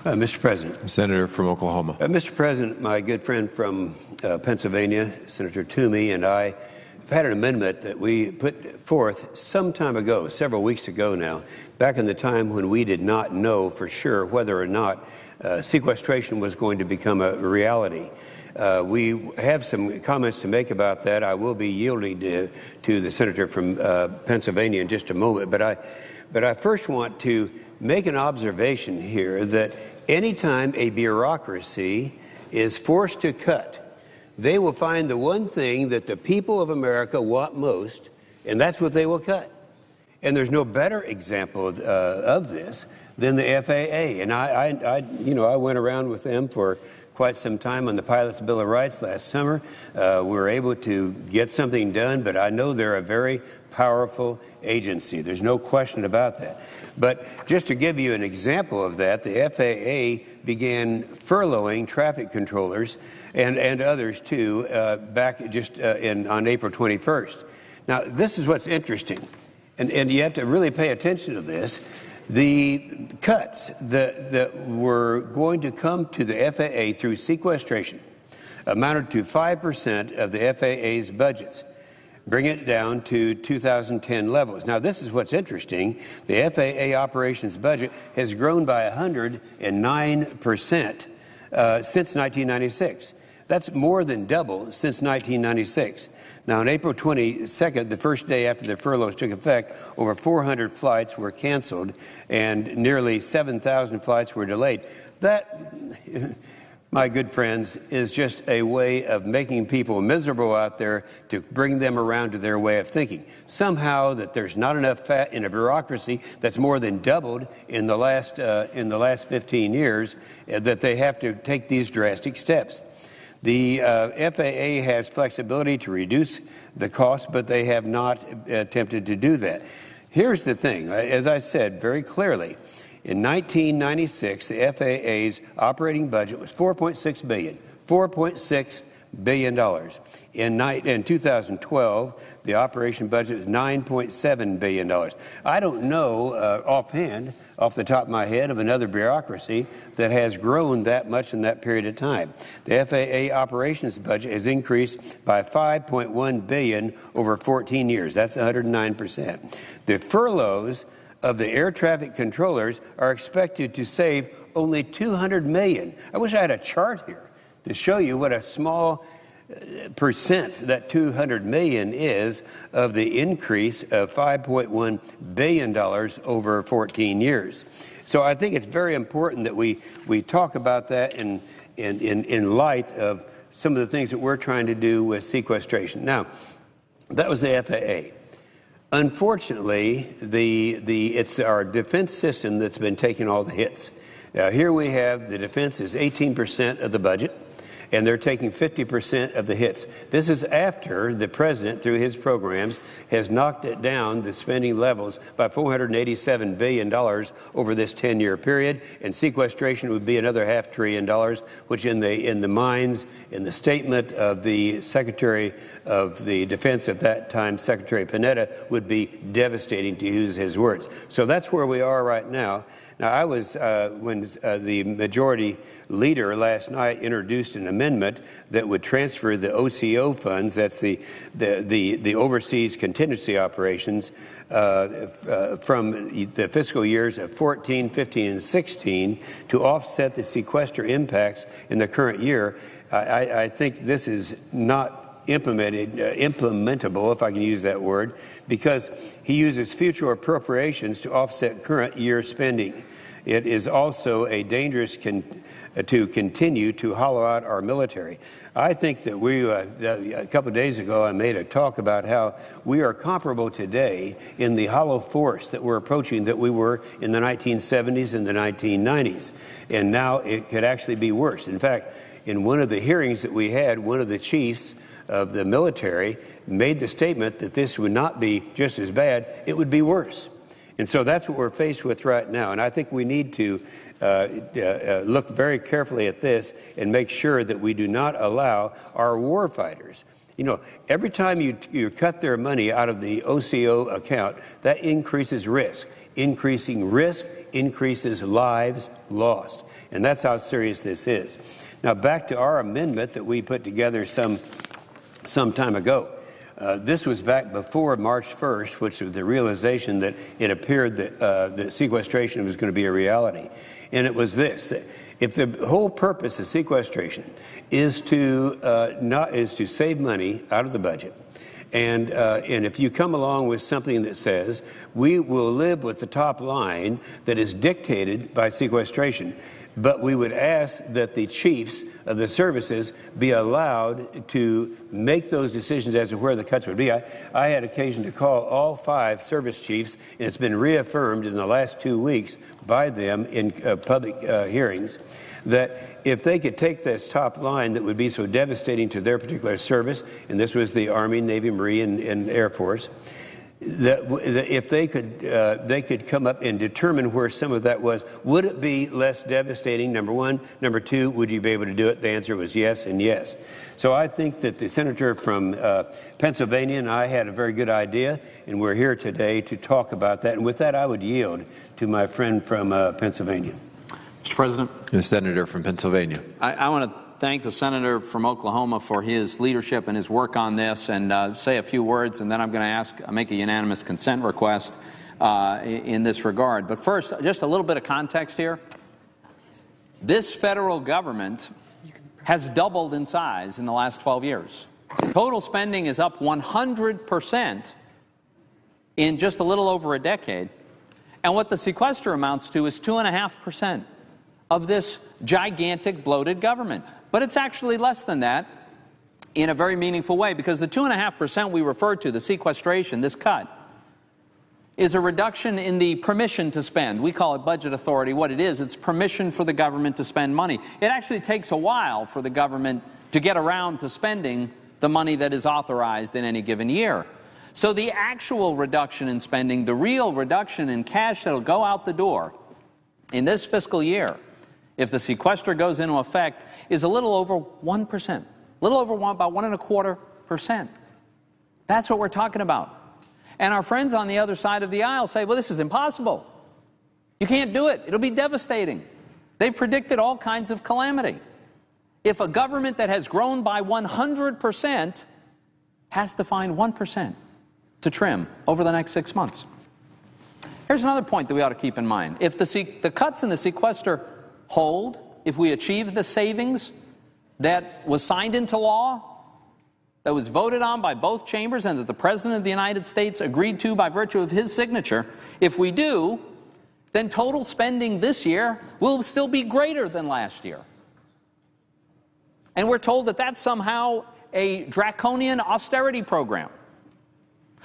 Mr. President. The senator from Oklahoma. Mr. President, my good friend from Pennsylvania, Senator Toomey, and I have had an amendment that we put forth some time ago, several weeks ago now, back in the time when we did not know for sure whether or not sequestration was going to become a reality. We have some comments to make about that. I will be yielding to the senator from Pennsylvania in just a moment, but I first want to make an observation here that anytime a bureaucracy is forced to cut, they will find the one thing that the people of America want most, and that's what they will cut. And there's no better example of this than the FAA. And I went around with them for quite some time on the Pilot's Bill of Rights last summer. We were able to get something done, but I know they're a very powerful agency. There's no question about that. But just to give you an example of that, the FAA began furloughing traffic controllers and others too back just on April 21st. Now, this is what's interesting, and you have to really pay attention to this. The cuts that were going to come to the FAA through sequestration amounted to 5% of the FAA's budgets, bring it down to 2010 levels. Now, this is what's interesting. The FAA operations budget has grown by 109% since 1996. That's more than double since 1996. Now, on April 22nd, the first day after the furloughs took effect, over 400 flights were canceled and nearly 7,000 flights were delayed. That, my good friends, is just a way of making people miserable out there to bring them around to their way of thinking. Somehow that there's not enough fat in a bureaucracy that's more than doubled in the last 15 years that they have to take these drastic steps. The FAA has flexibility to reduce the cost, but they have not attempted to do that. Here's the thing, as I said very clearly, in 1996, the FAA's operating budget was $4.6 billion. $4.6 billion. In 2012, the operation budget is $9.7 billion. I don't know offhand, off the top of my head, of another bureaucracy that has grown that much in that period of time. The FAA operations budget has increased by $5.1 billion over 14 years. That's 109%. The furloughs of the air traffic controllers are expected to save only $200 million. I wish I had a chart here to show you what a small percent that $200 million is of the increase of $5.1 billion over 14 years. So I think it's very important that we talk about that in light of some of the things that we're trying to do with sequestration. Now, that was the FAA. Unfortunately, it's our defense system that's been taking all the hits. Now, here we have the defense is 18% of the budget, and they're taking 50% of the hits. This is after the president, through his programs, has knocked it down, the spending levels, by $487 billion over this 10-year period, and sequestration would be another $500 billion, which in the minds, in the statement of the Secretary of the Defense at that time, Secretary Panetta, would be devastating, to use his words. So that's where we are right now. Now, I was, when the majority leader last night introduced an amendment that would transfer the OCO funds, that's the overseas contingency operations, from the fiscal years of 14, 15, and 16 to offset the sequester impacts in the current year. I think this is not implementable, if I can use that word, because he uses future appropriations to offset current year spending. It is also a dangerous to continue to hollow out our military. I think that a couple of days ago, I made a talk about how we are comparable today in the hollow force that we're approaching that we were in the 1970s and the 1990s. And now it could actually be worse. In fact, in one of the hearings that we had, one of the chiefs of the military made the statement that this would not be just as bad, it would be worse. And so that's what we're faced with right now. And I think we need to look very carefully at this and make sure that we do not allow our war fighters. You know, every time you cut their money out of the OCO account, that increases risk. Increasing risk increases lives lost. And that's how serious this is. Now, back to our amendment that we put together some time ago. This was back before March 1st, which was the realization that it appeared that sequestration was going to be a reality. And it was this: if the whole purpose of sequestration is to save money out of the budget, and if you come along with something that says we will live with the top line that is dictated by sequestration, but we would ask that the chiefs of the services be allowed to make those decisions as to where the cuts would be. I had occasion to call all 5 service chiefs, and it's been reaffirmed in the last 2 weeks by them in public hearings that if they could take this top line that would be so devastating to their particular service, and this was the Army, Navy, Marine, and Air Force, that if they could come up and determine where some of that was, would it be less devastating, number one? Number two, would you be able to do it? The answer was yes and yes. So I think that the senator from Pennsylvania and I had a very good idea, and we're here today to talk about that. And with that, I would yield to my friend from Pennsylvania. Mr. President. The senator from Pennsylvania. I want to thank the senator from Oklahoma for his leadership and his work on this, and say a few words, and then I'm going to make a unanimous consent request in this regard. But first, just a little bit of context here. This federal government has doubled in size in the last 12 years. Total spending is up 100% in just a little over a decade. And what the sequester amounts to is 2.5% of this gigantic bloated government. But it's actually less than that in a very meaningful way, because the 2.5% we referred to, the sequestration, this cut, is a reduction in the permission to spend. We call it budget authority. What it is, it's permission for the government to spend money. It actually takes a while for the government to get around to spending the money that is authorized in any given year. So the actual reduction in spending, the real reduction in cash that will go out the door in this fiscal year, if the sequester goes into effect, is a little over 1%, a little over about 1.25%. That's what we're talking about. And our friends on the other side of the aisle say, well, this is impossible. You can't do it. It'll be devastating. They've predicted all kinds of calamity. If a government that has grown by 100% has to find 1% to trim over the next 6 months. Here's another point that we ought to keep in mind. If the cuts in the sequester hold, if we achieve the savings that was signed into law, that was voted on by both chambers, and that the President of the United States agreed to by virtue of his signature, if we do, then total spending this year will still be greater than last year. And we're told that that's somehow a draconian austerity program.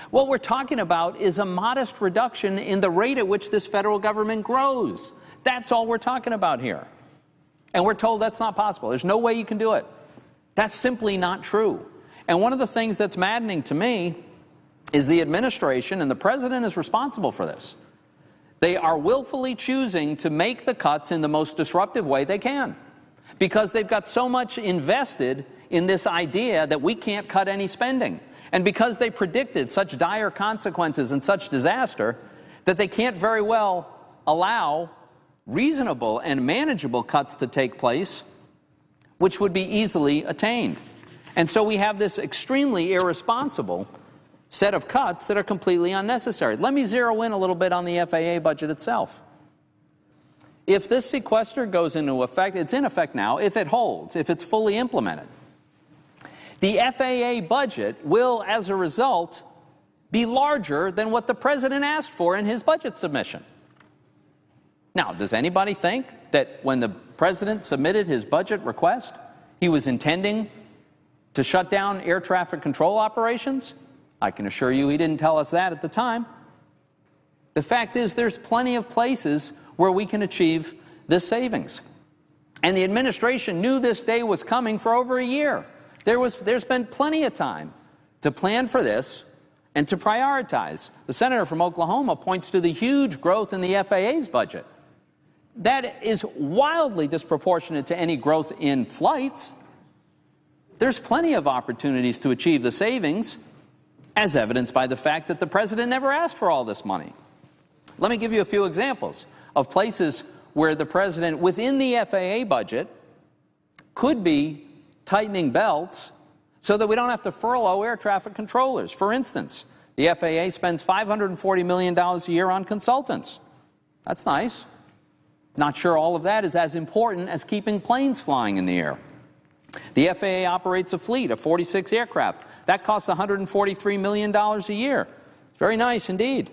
What we're talking about is a modest reduction in the rate at which this federal government grows. That's all we're talking about here. And we're told that's not possible. There's no way you can do it. That's simply not true. And one of the things that's maddening to me is the administration, and the President is responsible for this. They are willfully choosing to make the cuts in the most disruptive way they can, because they've got so much invested in this idea that we can't cut any spending. And because they predicted such dire consequences and such disaster, that they can't very well allow reasonable and manageable cuts to take place, which would be easily attained. And so we have this extremely irresponsible set of cuts that are completely unnecessary. Let me zero in a little bit on the FAA budget itself. If this sequester goes into effect, it's in effect now, if it holds, if it's fully implemented, the FAA budget will, as a result, be larger than what the President asked for in his budget submission. Now, does anybody think that when the President submitted his budget request, he was intending to shut down air traffic control operations? I can assure you he didn't tell us that at the time. The fact is, there's plenty of places where we can achieve this savings. And the administration knew this day was coming for over a year. There's been plenty of time to plan for this and to prioritize. The senator from Oklahoma points to the huge growth in the FAA's budget. That is wildly disproportionate to any growth in flights. There's plenty of opportunities to achieve the savings, as evidenced by the fact that the President never asked for all this money. Let me give you a few examples of places where the President, within the FAA budget, could be tightening belts so that we don't have to furlough air traffic controllers. For instance, the FAA spends $540 million a year on consultants. That's nice. Not sure all of that is as important as keeping planes flying in the air. The FAA operates a fleet of 46 aircraft. That costs $143 million a year. It's very nice indeed.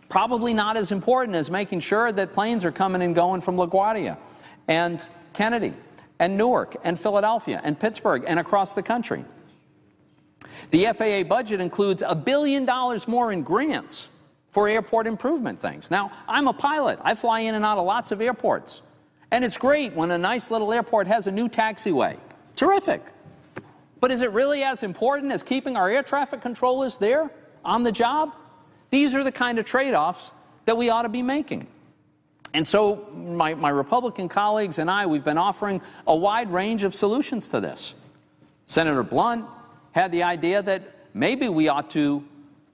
Probably not as important as making sure that planes are coming and going from LaGuardia. and Kennedy and Newark and Philadelphia and Pittsburgh and across the country. The FAA budget includes $1 billion more in grants for airport improvement things. Now, I'm a pilot. I fly in and out of lots of airports. And it's great when a nice little airport has a new taxiway. Terrific. But is it really as important as keeping our air traffic controllers there on the job? These are the kind of trade-offs that we ought to be making. And so my Republican colleagues and I, we've been offering a wide range of solutions to this. Senator Blunt had the idea that maybe we ought to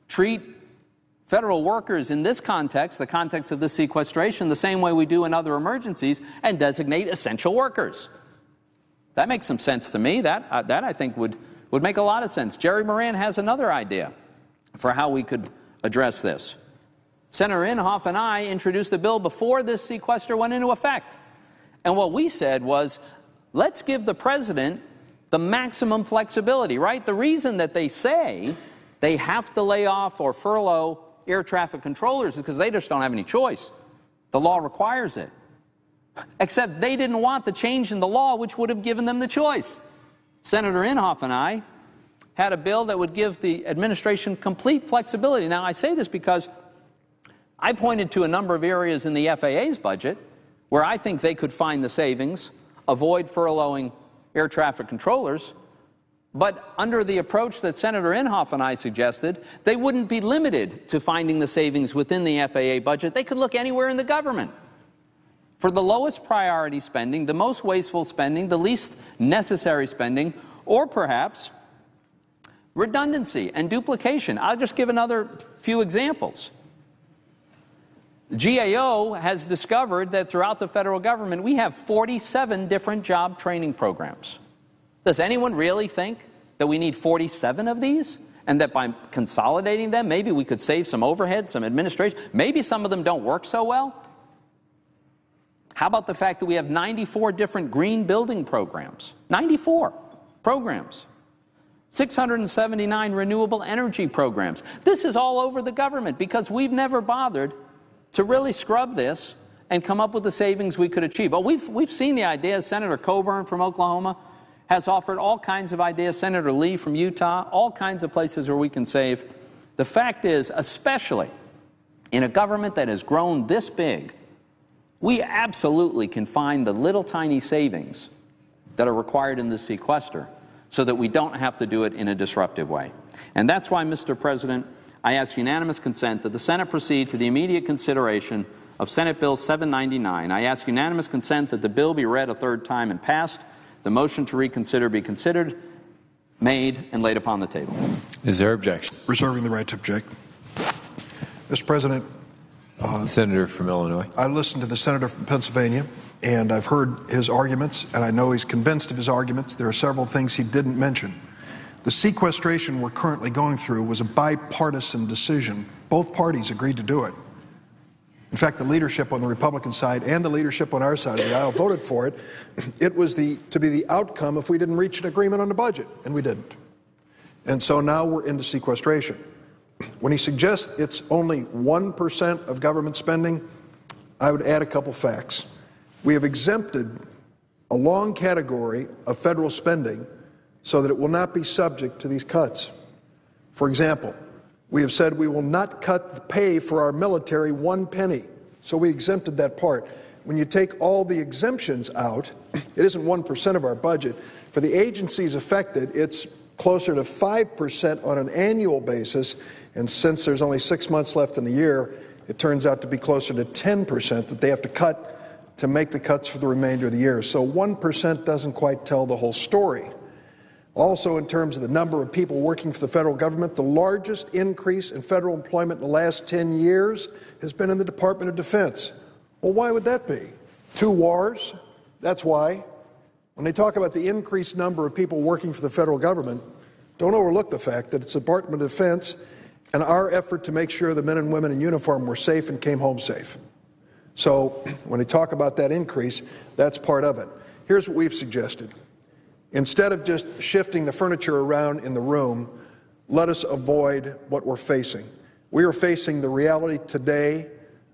treat federal workers in this context, the context of the sequestration, the same way we do in other emergencies, and designate essential workers. That makes some sense to me. That I think would make a lot of sense. Jerry Moran has another idea for how we could address this. Senator Inhofe and I introduced the bill before this sequester went into effect. And what we said was, let's give the president the maximum flexibility, right? The reason that they say they have to lay off or furlough air traffic controllers is because they just don't have any choice. The law requires it. Except they didn't want the change in the law which would have given them the choice. Senator Inhofe and I had a bill that would give the administration complete flexibility. Now, I say this because I pointed to a number of areas in the FAA's budget where I think they could find the savings, avoid furloughing air traffic controllers, but under the approach that Senator Inhofe and I suggested, they wouldn't be limited to finding the savings within the FAA budget. They could look anywhere in the government for the lowest priority spending, the most wasteful spending, the least necessary spending, or perhaps redundancy and duplication. I'll just give another few examples. The GAO has discovered that throughout the federal government, we have 47 different job training programs. Does anyone really think that we need 47 of these? And that by consolidating them, maybe we could save some overhead, some administration? Maybe some of them don't work so well? How about the fact that we have 94 different green building programs? 94 programs. 679 renewable energy programs. This is all over the government because we've never bothered to really scrub this and come up with the savings we could achieve. Oh, we've seen the ideas. Senator Coburn from Oklahoma has offered all kinds of ideas. Senator Lee from Utah, all kinds of places where we can save. The fact is, especially in a government that has grown this big, we absolutely can find the little tiny savings that are required in the sequester so that we don't have to do it in a disruptive way. And that's why, Mr. President, I ask unanimous consent that the Senate proceed to the immediate consideration of Senate Bill 799. I ask unanimous consent that the bill be read a third time and passed, the motion to reconsider be considered, made, and laid upon the table. Is there objection? Reserving the right to object. Mr. President, Senator from Illinois. I listened to the senator from Pennsylvania, and I've heard his arguments, and I know he's convinced of his arguments. There are several things he didn't mention. The sequestration we're currently going through was a bipartisan decision. Both parties agreed to do it. In fact, the leadership on the Republican side and the leadership on our side of the aisle voted for it. It was to be the outcome if we didn't reach an agreement on the budget, and we didn't. And so now we're into sequestration. When he suggests it's only 1% of government spending, I would add a couple facts. We have exempted a long category of federal spending so that it will not be subject to these cuts. For example, we have said we will not cut the pay for our military 1 penny, so we exempted that part. When you take all the exemptions out, it isn't 1% of our budget. For the agencies affected, it's closer to 5% on an annual basis, and since there's only 6 months left in the year, it turns out to be closer to 10% that they have to cut to make the cuts for the remainder of the year. So 1% doesn't quite tell the whole story. Also, in terms of the number of people working for the federal government, the largest increase in federal employment in the last 10 years has been in the Department of Defense. Well, why would that be? 2 wars? That's why. When they talk about the increased number of people working for the federal government, don't overlook the fact that it's the Department of Defense and our effort to make sure the men and women in uniform were safe and came home safe. So when they talk about that increase, that's part of it. Here's what we've suggested. Instead of just shifting the furniture around in the room, let us avoid what we're facing. We are facing the reality today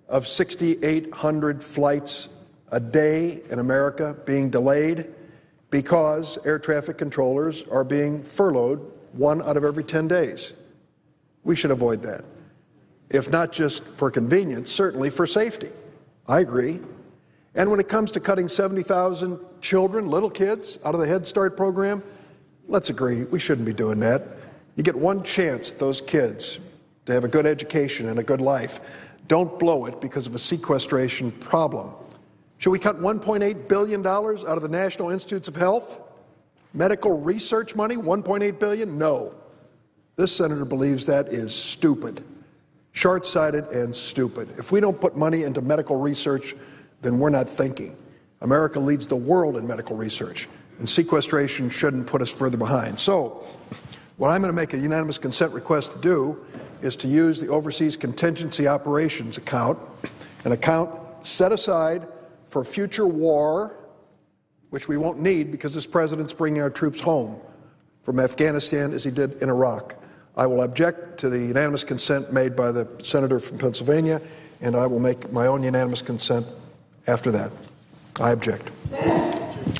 of 6,800 flights a day in America being delayed because air traffic controllers are being furloughed 1 out of every 10 days. We should avoid that. If not just for convenience, certainly for safety. I agree. And when it comes to cutting 70,000 children, little kids, out of the Head Start program, let's agree, we shouldn't be doing that. You get one chance at those kids to have a good education and a good life. Don't blow it because of a sequestration problem. Should we cut $1.8 billion out of the National Institutes of Health? Medical research money, $1.8 billion? No. This senator believes that is stupid, short-sighted and stupid. If we don't put money into medical research, then we're not thinking. America leads the world in medical research, and sequestration shouldn't put us further behind. So, what I'm going to make a unanimous consent request to do is to use the Overseas Contingency Operations account, an account set aside for future war, which we won't need because this president's bringing our troops home from Afghanistan as he did in Iraq. I will object to the unanimous consent made by the senator from Pennsylvania, and I will make my own unanimous consent after that. I object.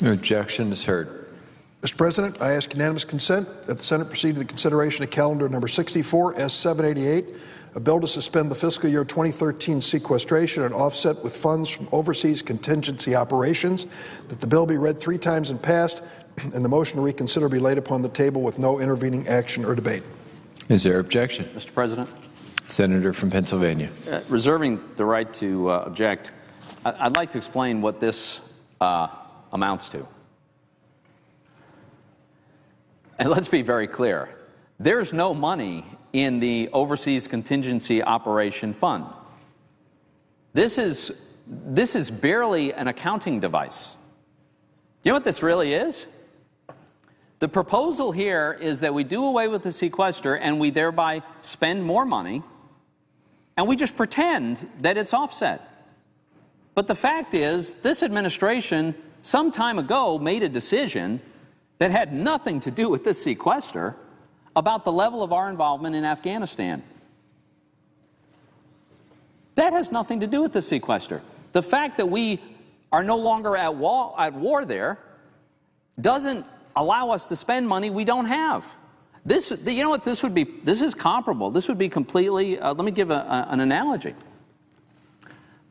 Objection is heard. Mr. President, I ask unanimous consent that the Senate proceed to the consideration of calendar number 64, S-788, a bill to suspend the fiscal year 2013 sequestration and offset with funds from overseas contingency operations, that the bill be read 3 times and passed, and the motion to reconsider be laid upon the table with no intervening action or debate. Is there objection? Mr. President? Senator from Pennsylvania. Reserving the right to object, I'd like to explain what this amounts to. And let's be very clear. There's no money in the Overseas Contingency Operation Fund. This is barely an accounting device. You know what this really is? The proposal here is that we do away with the sequester and we thereby spend more money, and we just pretend that it's offset. But the fact is, this administration some time ago made a decision that had nothing to do with this sequester about the level of our involvement in Afghanistan. That has nothing to do with the sequester. The fact that we are no longer at war there doesn't allow us to spend money we don't have. You know what this would be? This is comparable. This would be completely, let me give an analogy.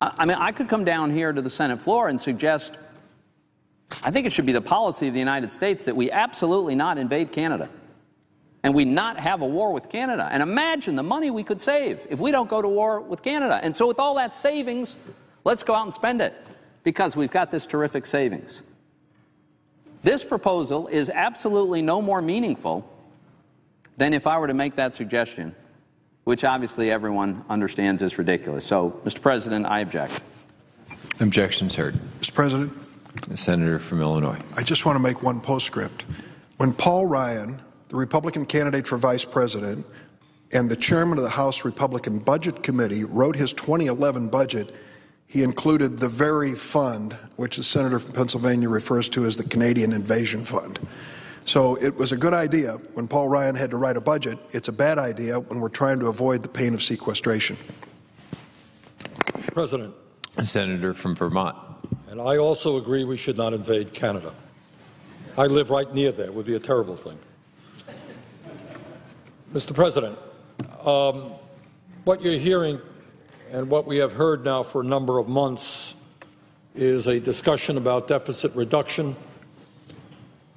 I mean, I could come down here to the Senate floor and suggest, I think it should be the policy of the United States that we absolutely not invade Canada and we not have a war with Canada. And imagine the money we could save if we don't go to war with Canada. And so with all that savings, let's go out and spend it because we've got this terrific savings. This proposal is absolutely no more meaningful than if I were to make that suggestion, which obviously everyone understands is ridiculous. So, Mr. President, I object. Objections heard. Mr. President, The senator from Illinois. I just want to make one postscript. When Paul Ryan, the Republican candidate for vice president, and the chairman of the House Republican Budget Committee wrote his 2011 budget, he included the very fund which the senator from Pennsylvania refers to as the Canadian Invasion Fund. So it was a good idea when Paul Ryan had to write a budget. It's a bad idea when we're trying to avoid the pain of sequestration. President. A senator from Vermont. And I also agree we should not invade Canada. I live right near there. It would be a terrible thing. Mr. President, what you're hearing and what we have heard now for a number of months is a discussion about deficit reduction,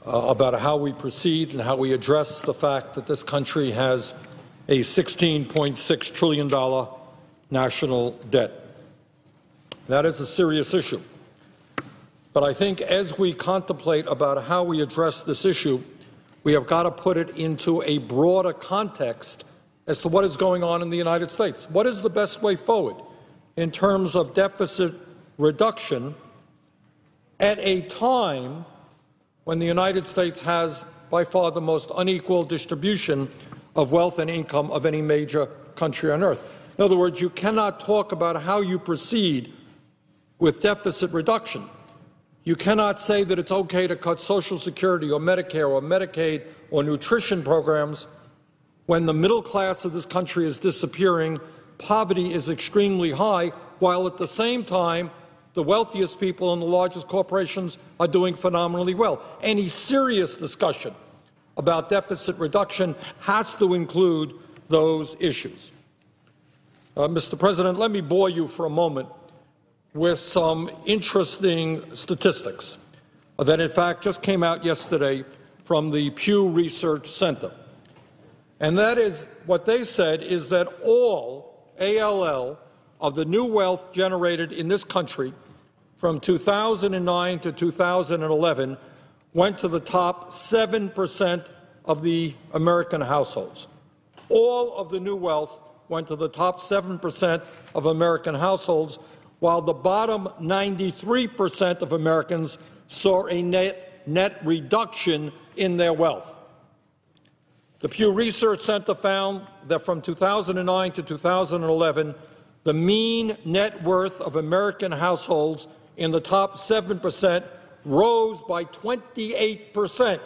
about how we proceed and how we address the fact that this country has a $16.6 trillion national debt. That is a serious issue. But I think as we contemplate about how we address this issue, we have got to put it into a broader context as to what is going on in the United States. What is the best way forward in terms of deficit reduction at a time when the United States has by far the most unequal distribution of wealth and income of any major country on earth? In other words, you cannot talk about how you proceed with deficit reduction. You cannot say that it's okay to cut Social Security or Medicare or Medicaid or nutrition programs when the middle class of this country is disappearing, poverty is extremely high, while at the same time the wealthiest people and the largest corporations are doing phenomenally well. Any serious discussion about deficit reduction has to include those issues. Mr. President, let me bore you for a moment with some interesting statistics that, in fact, just came out yesterday from the Pew Research Center. And that is, what they said is that all, ALL, of the new wealth generated in this country from 2009 to 2011 went to the top 7% of the American households. All of the new wealth went to the top 7% of American households, while the bottom 93% of Americans saw a net reduction in their wealth. The Pew Research Center found that from 2009 to 2011, the mean net worth of American households in the top 7% rose by 28%.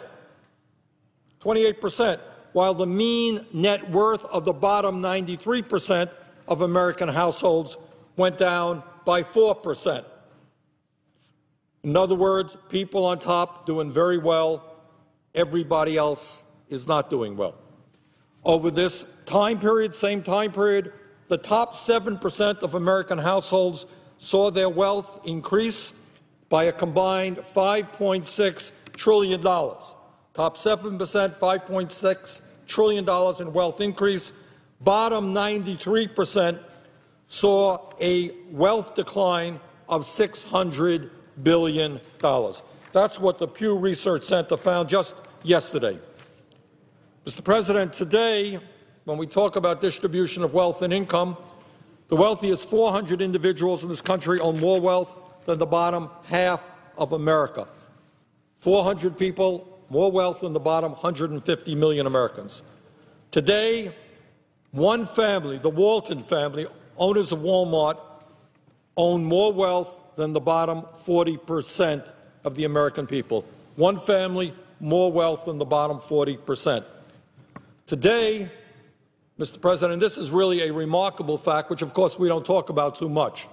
28%, while the mean net worth of the bottom 93% of American households went down by 4%. In other words, people on top doing very well, everybody else is not doing well. Over this time period, same time period, the top 7% of American households saw their wealth increase by a combined $5.6 trillion. Top 7%, $5.6 trillion in wealth increase. Bottom 93% saw a wealth decline of $600 billion. That's what the Pew Research Center found just yesterday. Mr. President, today, when we talk about distribution of wealth and income, the wealthiest 400 individuals in this country own more wealth than the bottom half of America. 400 people, more wealth than the bottom 150 million Americans. Today, one family, the Walton family, owners of Walmart, own more wealth than the bottom 40% of the American people. One family, more wealth than the bottom 40%. Today, Mr. President, this is really a remarkable fact, which of course we don't talk about too much,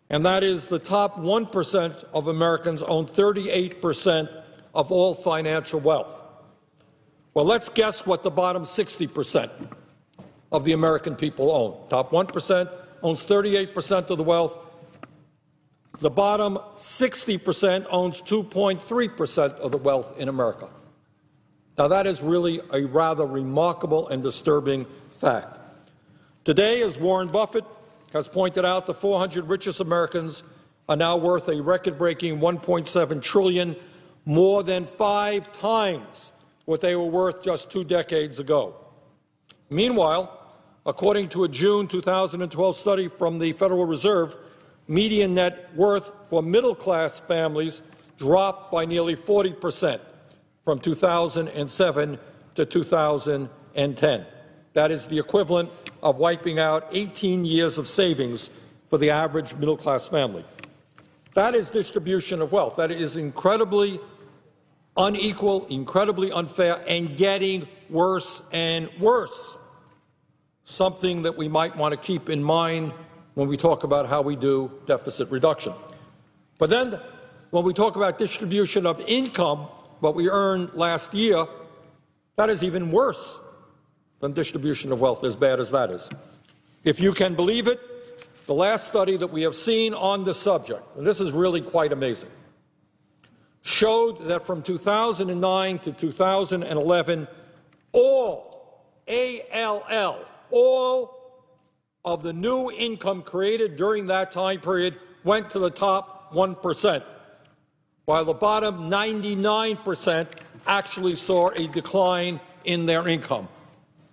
and that is the top 1% of Americans own 38% of all financial wealth. Well, let's guess what the bottom 60% of the American people own. Top 1% owns 38% of the wealth. The bottom 60% owns 2.3% of the wealth in America. Now, that is really a rather remarkable and disturbing fact. Today, as Warren Buffett has pointed out, the 400 richest Americans are now worth a record-breaking $1.7 trillion, more than 5 times what they were worth just 2 decades ago. Meanwhile, according to a June 2012 study from the Federal Reserve, median net worth for middle-class families dropped by nearly 40% from 2007 to 2010. That is the equivalent of wiping out 18 years of savings for the average middle-class family. That is distribution of wealth. That is incredibly unequal, incredibly unfair, and getting worse and worse. Something that we might want to keep in mind when we talk about how we do deficit reduction. But then, when we talk about distribution of income, what we earned last year, that is even worse than distribution of wealth, as bad as that is. If you can believe it, the last study that we have seen on this subject, and this is really quite amazing, showed that from 2009 to 2011, all, ALL, all of the new income created during that time period went to the top 1%, while the bottom 99% actually saw a decline in their income.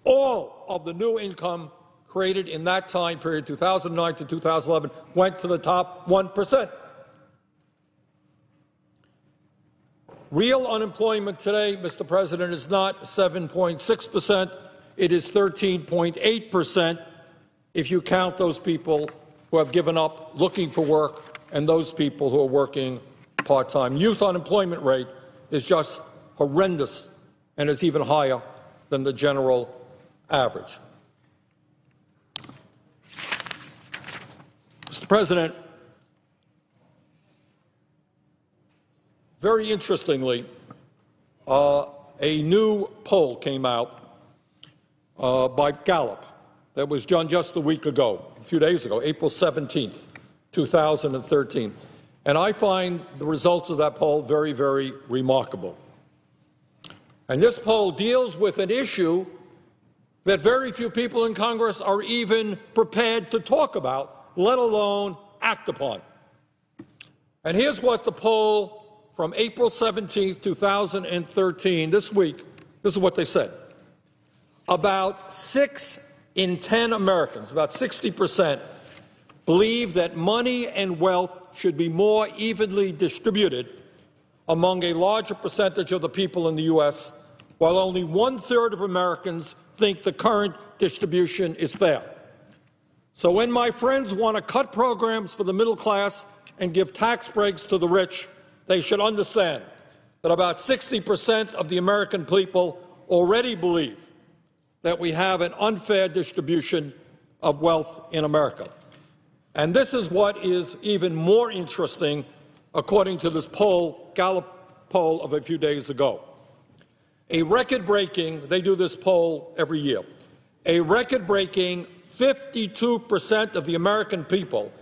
All of the new income created in that time period, 2009 to 2011, went to the top 1%. Real unemployment today, Mr. President, is not 7.6%. It is 13.8% if you count those people who have given up looking for work and those people who are working part-time. Youth unemployment rate is just horrendous and is even higher than the general average. Mr. President, very interestingly, a new poll came out by Gallup that was done just a week ago, a few days ago, April 17th, 2013. And I find the results of that poll very, very remarkable. And this poll deals with an issue that very few people in Congress are even prepared to talk about, let alone act upon. And here's what the poll from April 17, 2013, this week, this is what they said. About 6 in 10 Americans, about 60%, believe that money and wealth should be more evenly distributed among a larger percentage of the people in the U.S., while only 1/3 of Americans think the current distribution is fair. So when my friends want to cut programs for the middle class and give tax breaks to the rich, they should understand that about 60% of the American people already believe that we have an unfair distribution of wealth in America. And this is what is even more interesting, according to this poll, Gallup poll of a few days ago. A record-breaking, they do this poll every year, a record-breaking 52% of the American people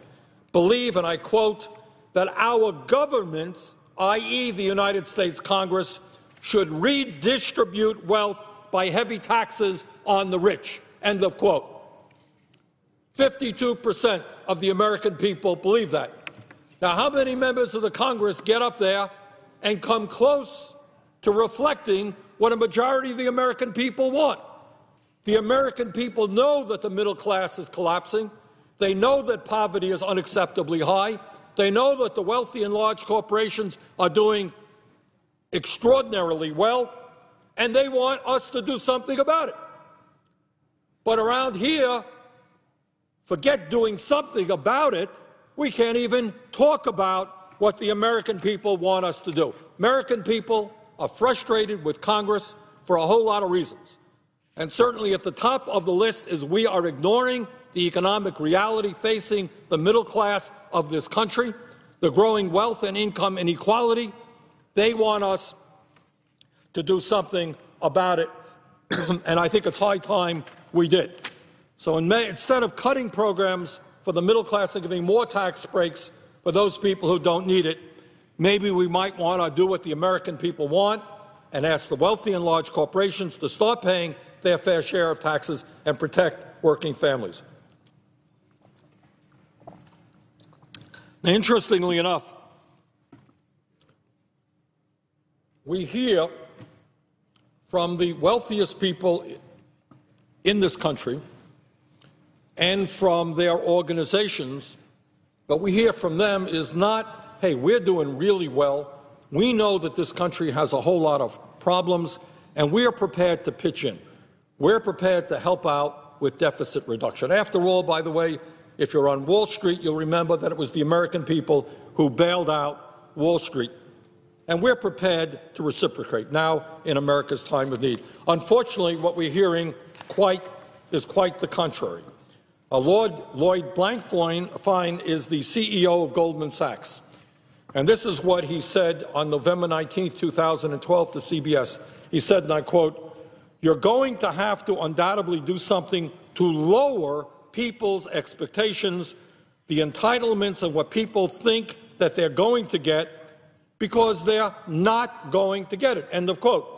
believe, and I quote, that our government, i.e. the United States Congress, should redistribute wealth by heavy taxes on the rich, end of quote. 52% of the American people believe that. Now, how many members of the Congress get up there and come close to reflecting what a majority of the American people want? The American people know that the middle class is collapsing. They know that poverty is unacceptably high. They know that the wealthy and large corporations are doing extraordinarily well, and they want us to do something about it. But around here, forget doing something about it, we can't even talk about what the American people want us to do. American people are frustrated with Congress for a whole lot of reasons. And certainly at the top of the list is we are ignoring the economic reality facing the middle class of this country, the growing wealth and income inequality. They want us to do something about it, and I think it's high time we did. So instead of cutting programs for the middle class and giving more tax breaks for those people who don't need it, maybe we might want to do what the American people want and ask the wealthy and large corporations to start paying their fair share of taxes and protect working families. Now, interestingly enough, we hear from the wealthiest people in this country and from their organizations, but we hear from them is not, hey, we're doing really well. We know that this country has a whole lot of problems, and we are prepared to pitch in. We're prepared to help out with deficit reduction. After all, by the way, if you're on Wall Street, you'll remember that it was the American people who bailed out Wall Street. And we're prepared to reciprocate now in America's time of need. Unfortunately, what we're hearing is quite the contrary. Lloyd Blankfein is the CEO of Goldman Sachs. And this is what he said on November 19, 2012 to CBS. He said, and I quote, "You're going to have to undoubtedly do something to lower people's expectations, the entitlements of what people think that they're going to get, because they're not going to get it," end of quote.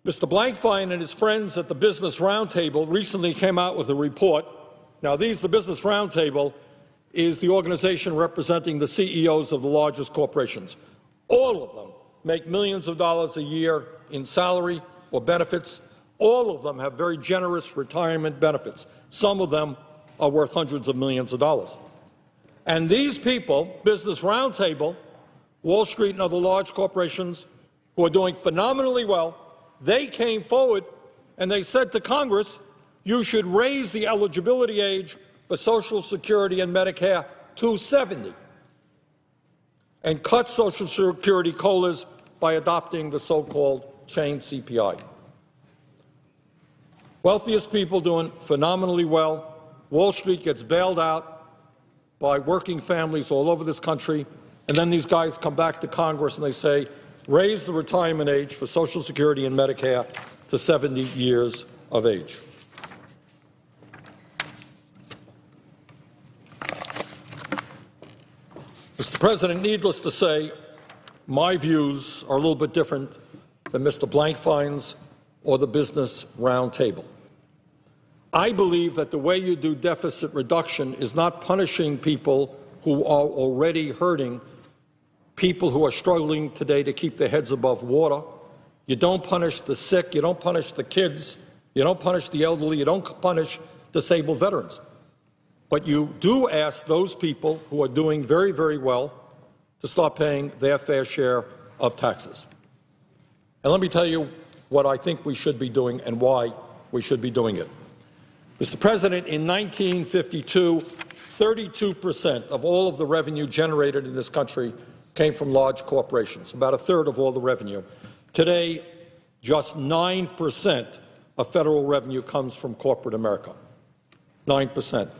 Mr. Blankfein and his friends at the Business Roundtable recently came out with a report. Now, the Business Roundtable is the organization representing the CEOs of the largest corporations. All of them make millions of dollars a year in salary or benefits. All of them have very generous retirement benefits. Some of them are worth hundreds of millions of dollars. And these people, Business Roundtable, Wall Street and other large corporations who are doing phenomenally well, they came forward and they said to Congress, you should raise the eligibility age for Social Security and Medicare to 70 and cut Social Security COLAs by adopting the so-called chain CPI. Wealthiest people doing phenomenally well. Wall Street gets bailed out by working families all over this country, And then these guys come back to Congress and they say, raise the retirement age for Social Security and Medicare to 70 years of age. Mr. President, needless to say, my views are a little bit different than Mr. Blankfein's or the Business Roundtable. I believe that the way you do deficit reduction is not punishing people who are already hurting, people who are struggling today to keep their heads above water. You don't punish the sick, you don't punish the kids, you don't punish the elderly, you don't punish disabled veterans. But you do ask those people who are doing very, very well to start paying their fair share of taxes. And let me tell you what I think we should be doing and why we should be doing it. Mr. President, in 1952, 32% of all of the revenue generated in this country came from large corporations, about a third of all the revenue. Today, just 9% of federal revenue comes from corporate America. 9%.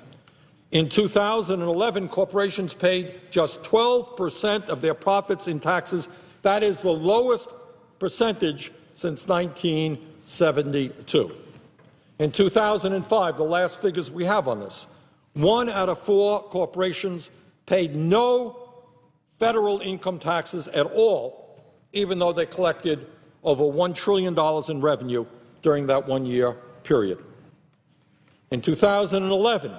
In 2011, corporations paid just 12% of their profits in taxes. That is the lowest percentage since 1972. In 2005, the last figures we have on this, 1 out of 4 corporations paid no federal income taxes at all, even though they collected over $1 trillion in revenue during that one-year period. In 2011,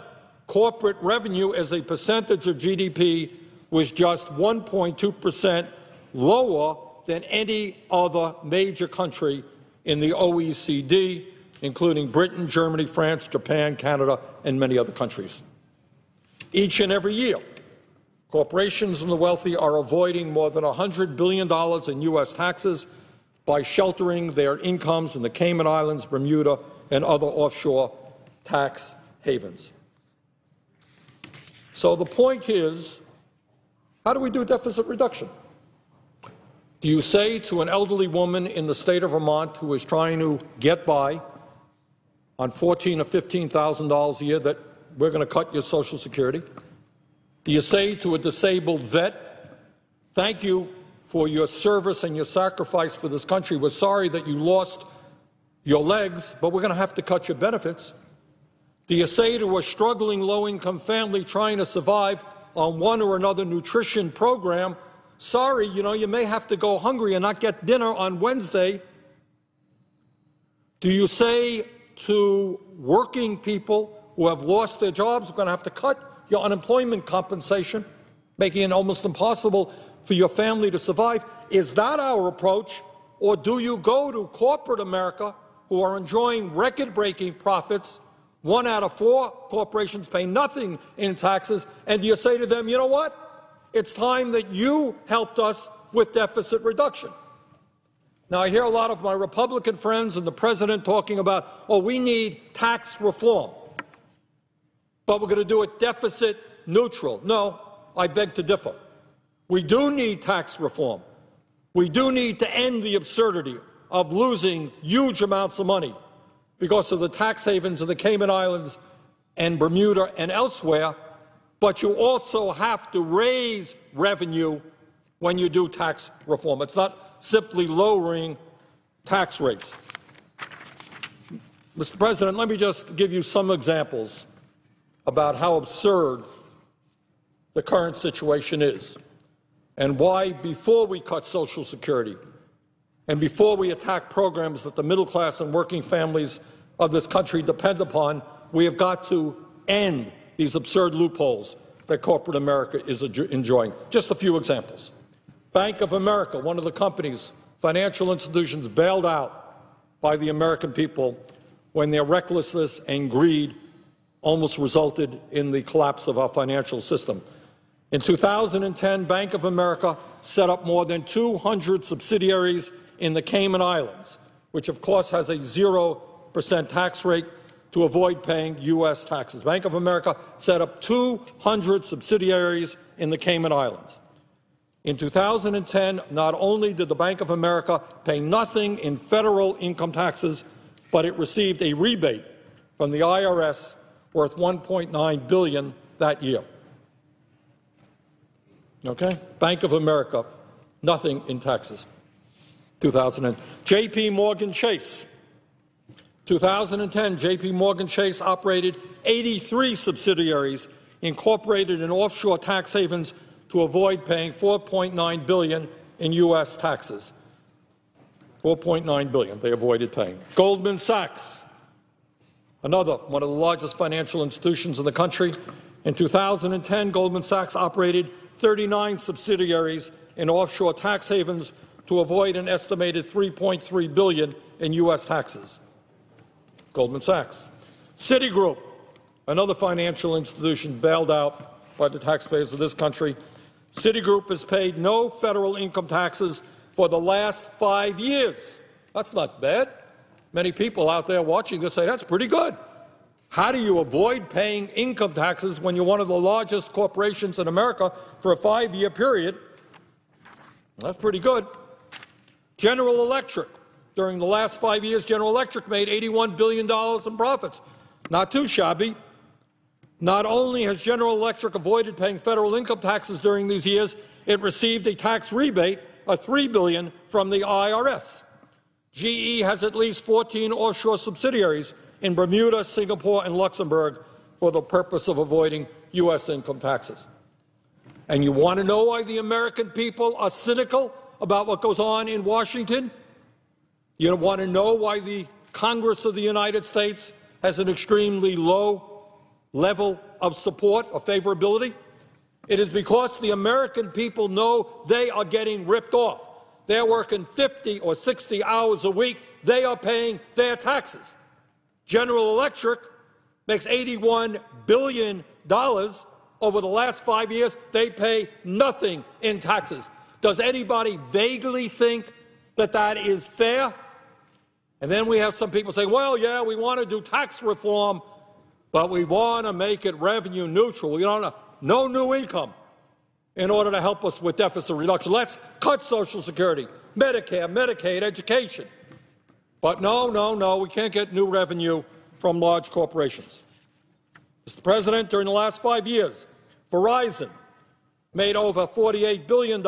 corporate revenue as a percentage of GDP was just 1.2% lower than any other major country in the OECD, including Britain, Germany, France, Japan, Canada, and many other countries. Each and every year, corporations and the wealthy are avoiding more than $100 billion in U.S. taxes by sheltering their incomes in the Cayman Islands, Bermuda, and other offshore tax havens. So the point is, how do we do deficit reduction? Do you say to an elderly woman in the state of Vermont who is trying to get by on $14,000 or $15,000 a year that we're going to cut your Social Security? Do you say to a disabled vet, thank you for your service and your sacrifice for this country. We're sorry that you lost your legs, but we're going to have to cut your benefits? Do you say to a struggling low-income family trying to survive on one or another nutrition program, sorry, you may have to go hungry and not get dinner on Wednesday? Do you say to working people who have lost their jobs, we're going to have to cut your unemployment compensation, making it almost impossible for your family to survive? Is that our approach? Or do you go to corporate America, who are enjoying record-breaking profits? 1 out of 4 corporations pay nothing in taxes, and you say to them, you know what? It's time that you helped us with deficit reduction. Now, I hear a lot of my Republican friends and the President talking about, oh, we need tax reform, but we're going to do it deficit neutral. No, I beg to differ. We do need tax reform. We do need to end the absurdity of losing huge amounts of money because of the tax havens of the Cayman Islands and Bermuda and elsewhere, but you also have to raise revenue when you do tax reform. It's not simply lowering tax rates. Mr. President, let me just give you some examples about how absurd the current situation is and why, before we cut Social Security and before we attack programs that the middle class and working families of this country depend upon, we have got to end these absurd loopholes that corporate America is enjoying. Just a few examples. Bank of America, one of the companies, financial institutions bailed out by the American people when their recklessness and greed almost resulted in the collapse of our financial system. In 2010, Bank of America set up more than 200 subsidiaries in the Cayman Islands, which of course has a 0% tax rate, to avoid paying U.S. taxes. Bank of America set up 200 subsidiaries in the Cayman Islands. In 2010, not only did the Bank of America pay nothing in federal income taxes, but it received a rebate from the IRS worth $1.9 billion that year. Okay? Bank of America, nothing in taxes. 2000. J.P. Morgan Chase. 2010, J.P. Morgan Chase operated 83 subsidiaries incorporated in offshore tax havens to avoid paying $4.9 billion in U.S. taxes. $4.9 billion they avoided paying. Goldman Sachs, another one of the largest financial institutions in the country. In 2010, Goldman Sachs operated 39 subsidiaries in offshore tax havens to avoid an estimated $3.3 billion in U.S. taxes. Goldman Sachs. Citigroup, another financial institution bailed out by the taxpayers of this country. Citigroup has paid no federal income taxes for the last 5 years. That's not bad. Many people out there watching this say, that's pretty good. How do you avoid paying income taxes when you're one of the largest corporations in America for a 5-year period? That's pretty good. General Electric. During the last 5 years, General Electric made $81 billion in profits. Not too shabby. Not only has General Electric avoided paying federal income taxes during these years, it received a tax rebate of $3 billion from the IRS. GE has at least 14 offshore subsidiaries in Bermuda, Singapore, and Luxembourg for the purpose of avoiding U.S. income taxes. And you want to know why the American people are cynical about what goes on in Washington? You want to know why the Congress of the United States has an extremely low level of support or favorability? It is because the American people know they are getting ripped off. They're working 50 or 60 hours a week. They are paying their taxes. General Electric makes $81 billion over the last 5 years. They pay nothing in taxes. Does anybody vaguely think that that is fair? And then we have some people say, well, yeah, we want to do tax reform, but we want to make it revenue neutral. We don't no new income in order to help us with deficit reduction. Let's cut Social Security, Medicare, Medicaid, education. But no, we can't get new revenue from large corporations. Mr. President, during the last 5 years, Verizon made over $48 billion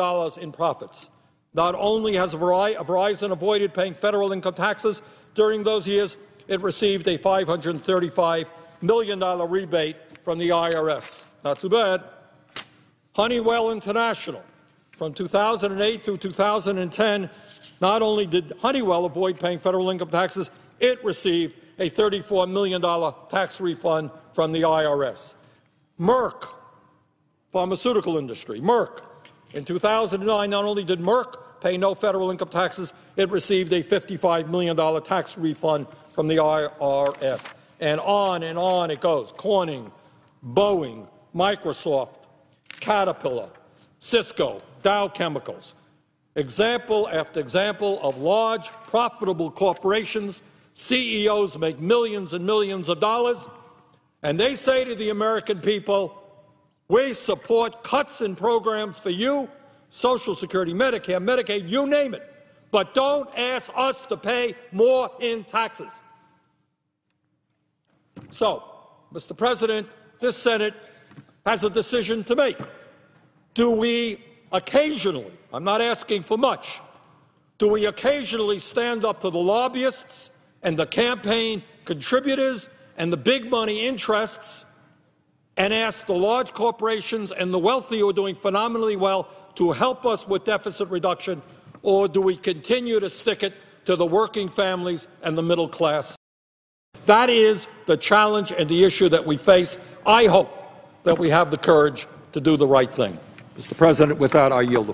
in profits. Not only has Verizon avoided paying federal income taxes during those years, it received a $535 million rebate from the IRS. Not too bad. Honeywell International. From 2008 to 2010, not only did Honeywell avoid paying federal income taxes, it received a $34 million tax refund from the IRS. Merck, pharmaceutical industry. Merck. In 2009, not only did Merck pay no federal income taxes, it received a $55 million tax refund from the IRS. And on it goes. Corning, Boeing, Microsoft, Caterpillar, Cisco, Dow Chemicals. Example after example of large, profitable corporations. CEOs make millions and millions of dollars, and they say to the American people, we support cuts in programs for you, Social Security, Medicare, Medicaid, you name it, but don't ask us to pay more in taxes. So, Mr. President, this Senate has a decision to make. Do we occasionally, I'm not asking for much, do we occasionally stand up to the lobbyists and the campaign contributors and the big money interests and ask the large corporations and the wealthy who are doing phenomenally well to help us with deficit reduction, or do we continue to stick it to the working families and the middle class? That is the challenge and the issue that we face. I hope that we have the courage to do the right thing. Mr. President, with that, I yield the floor.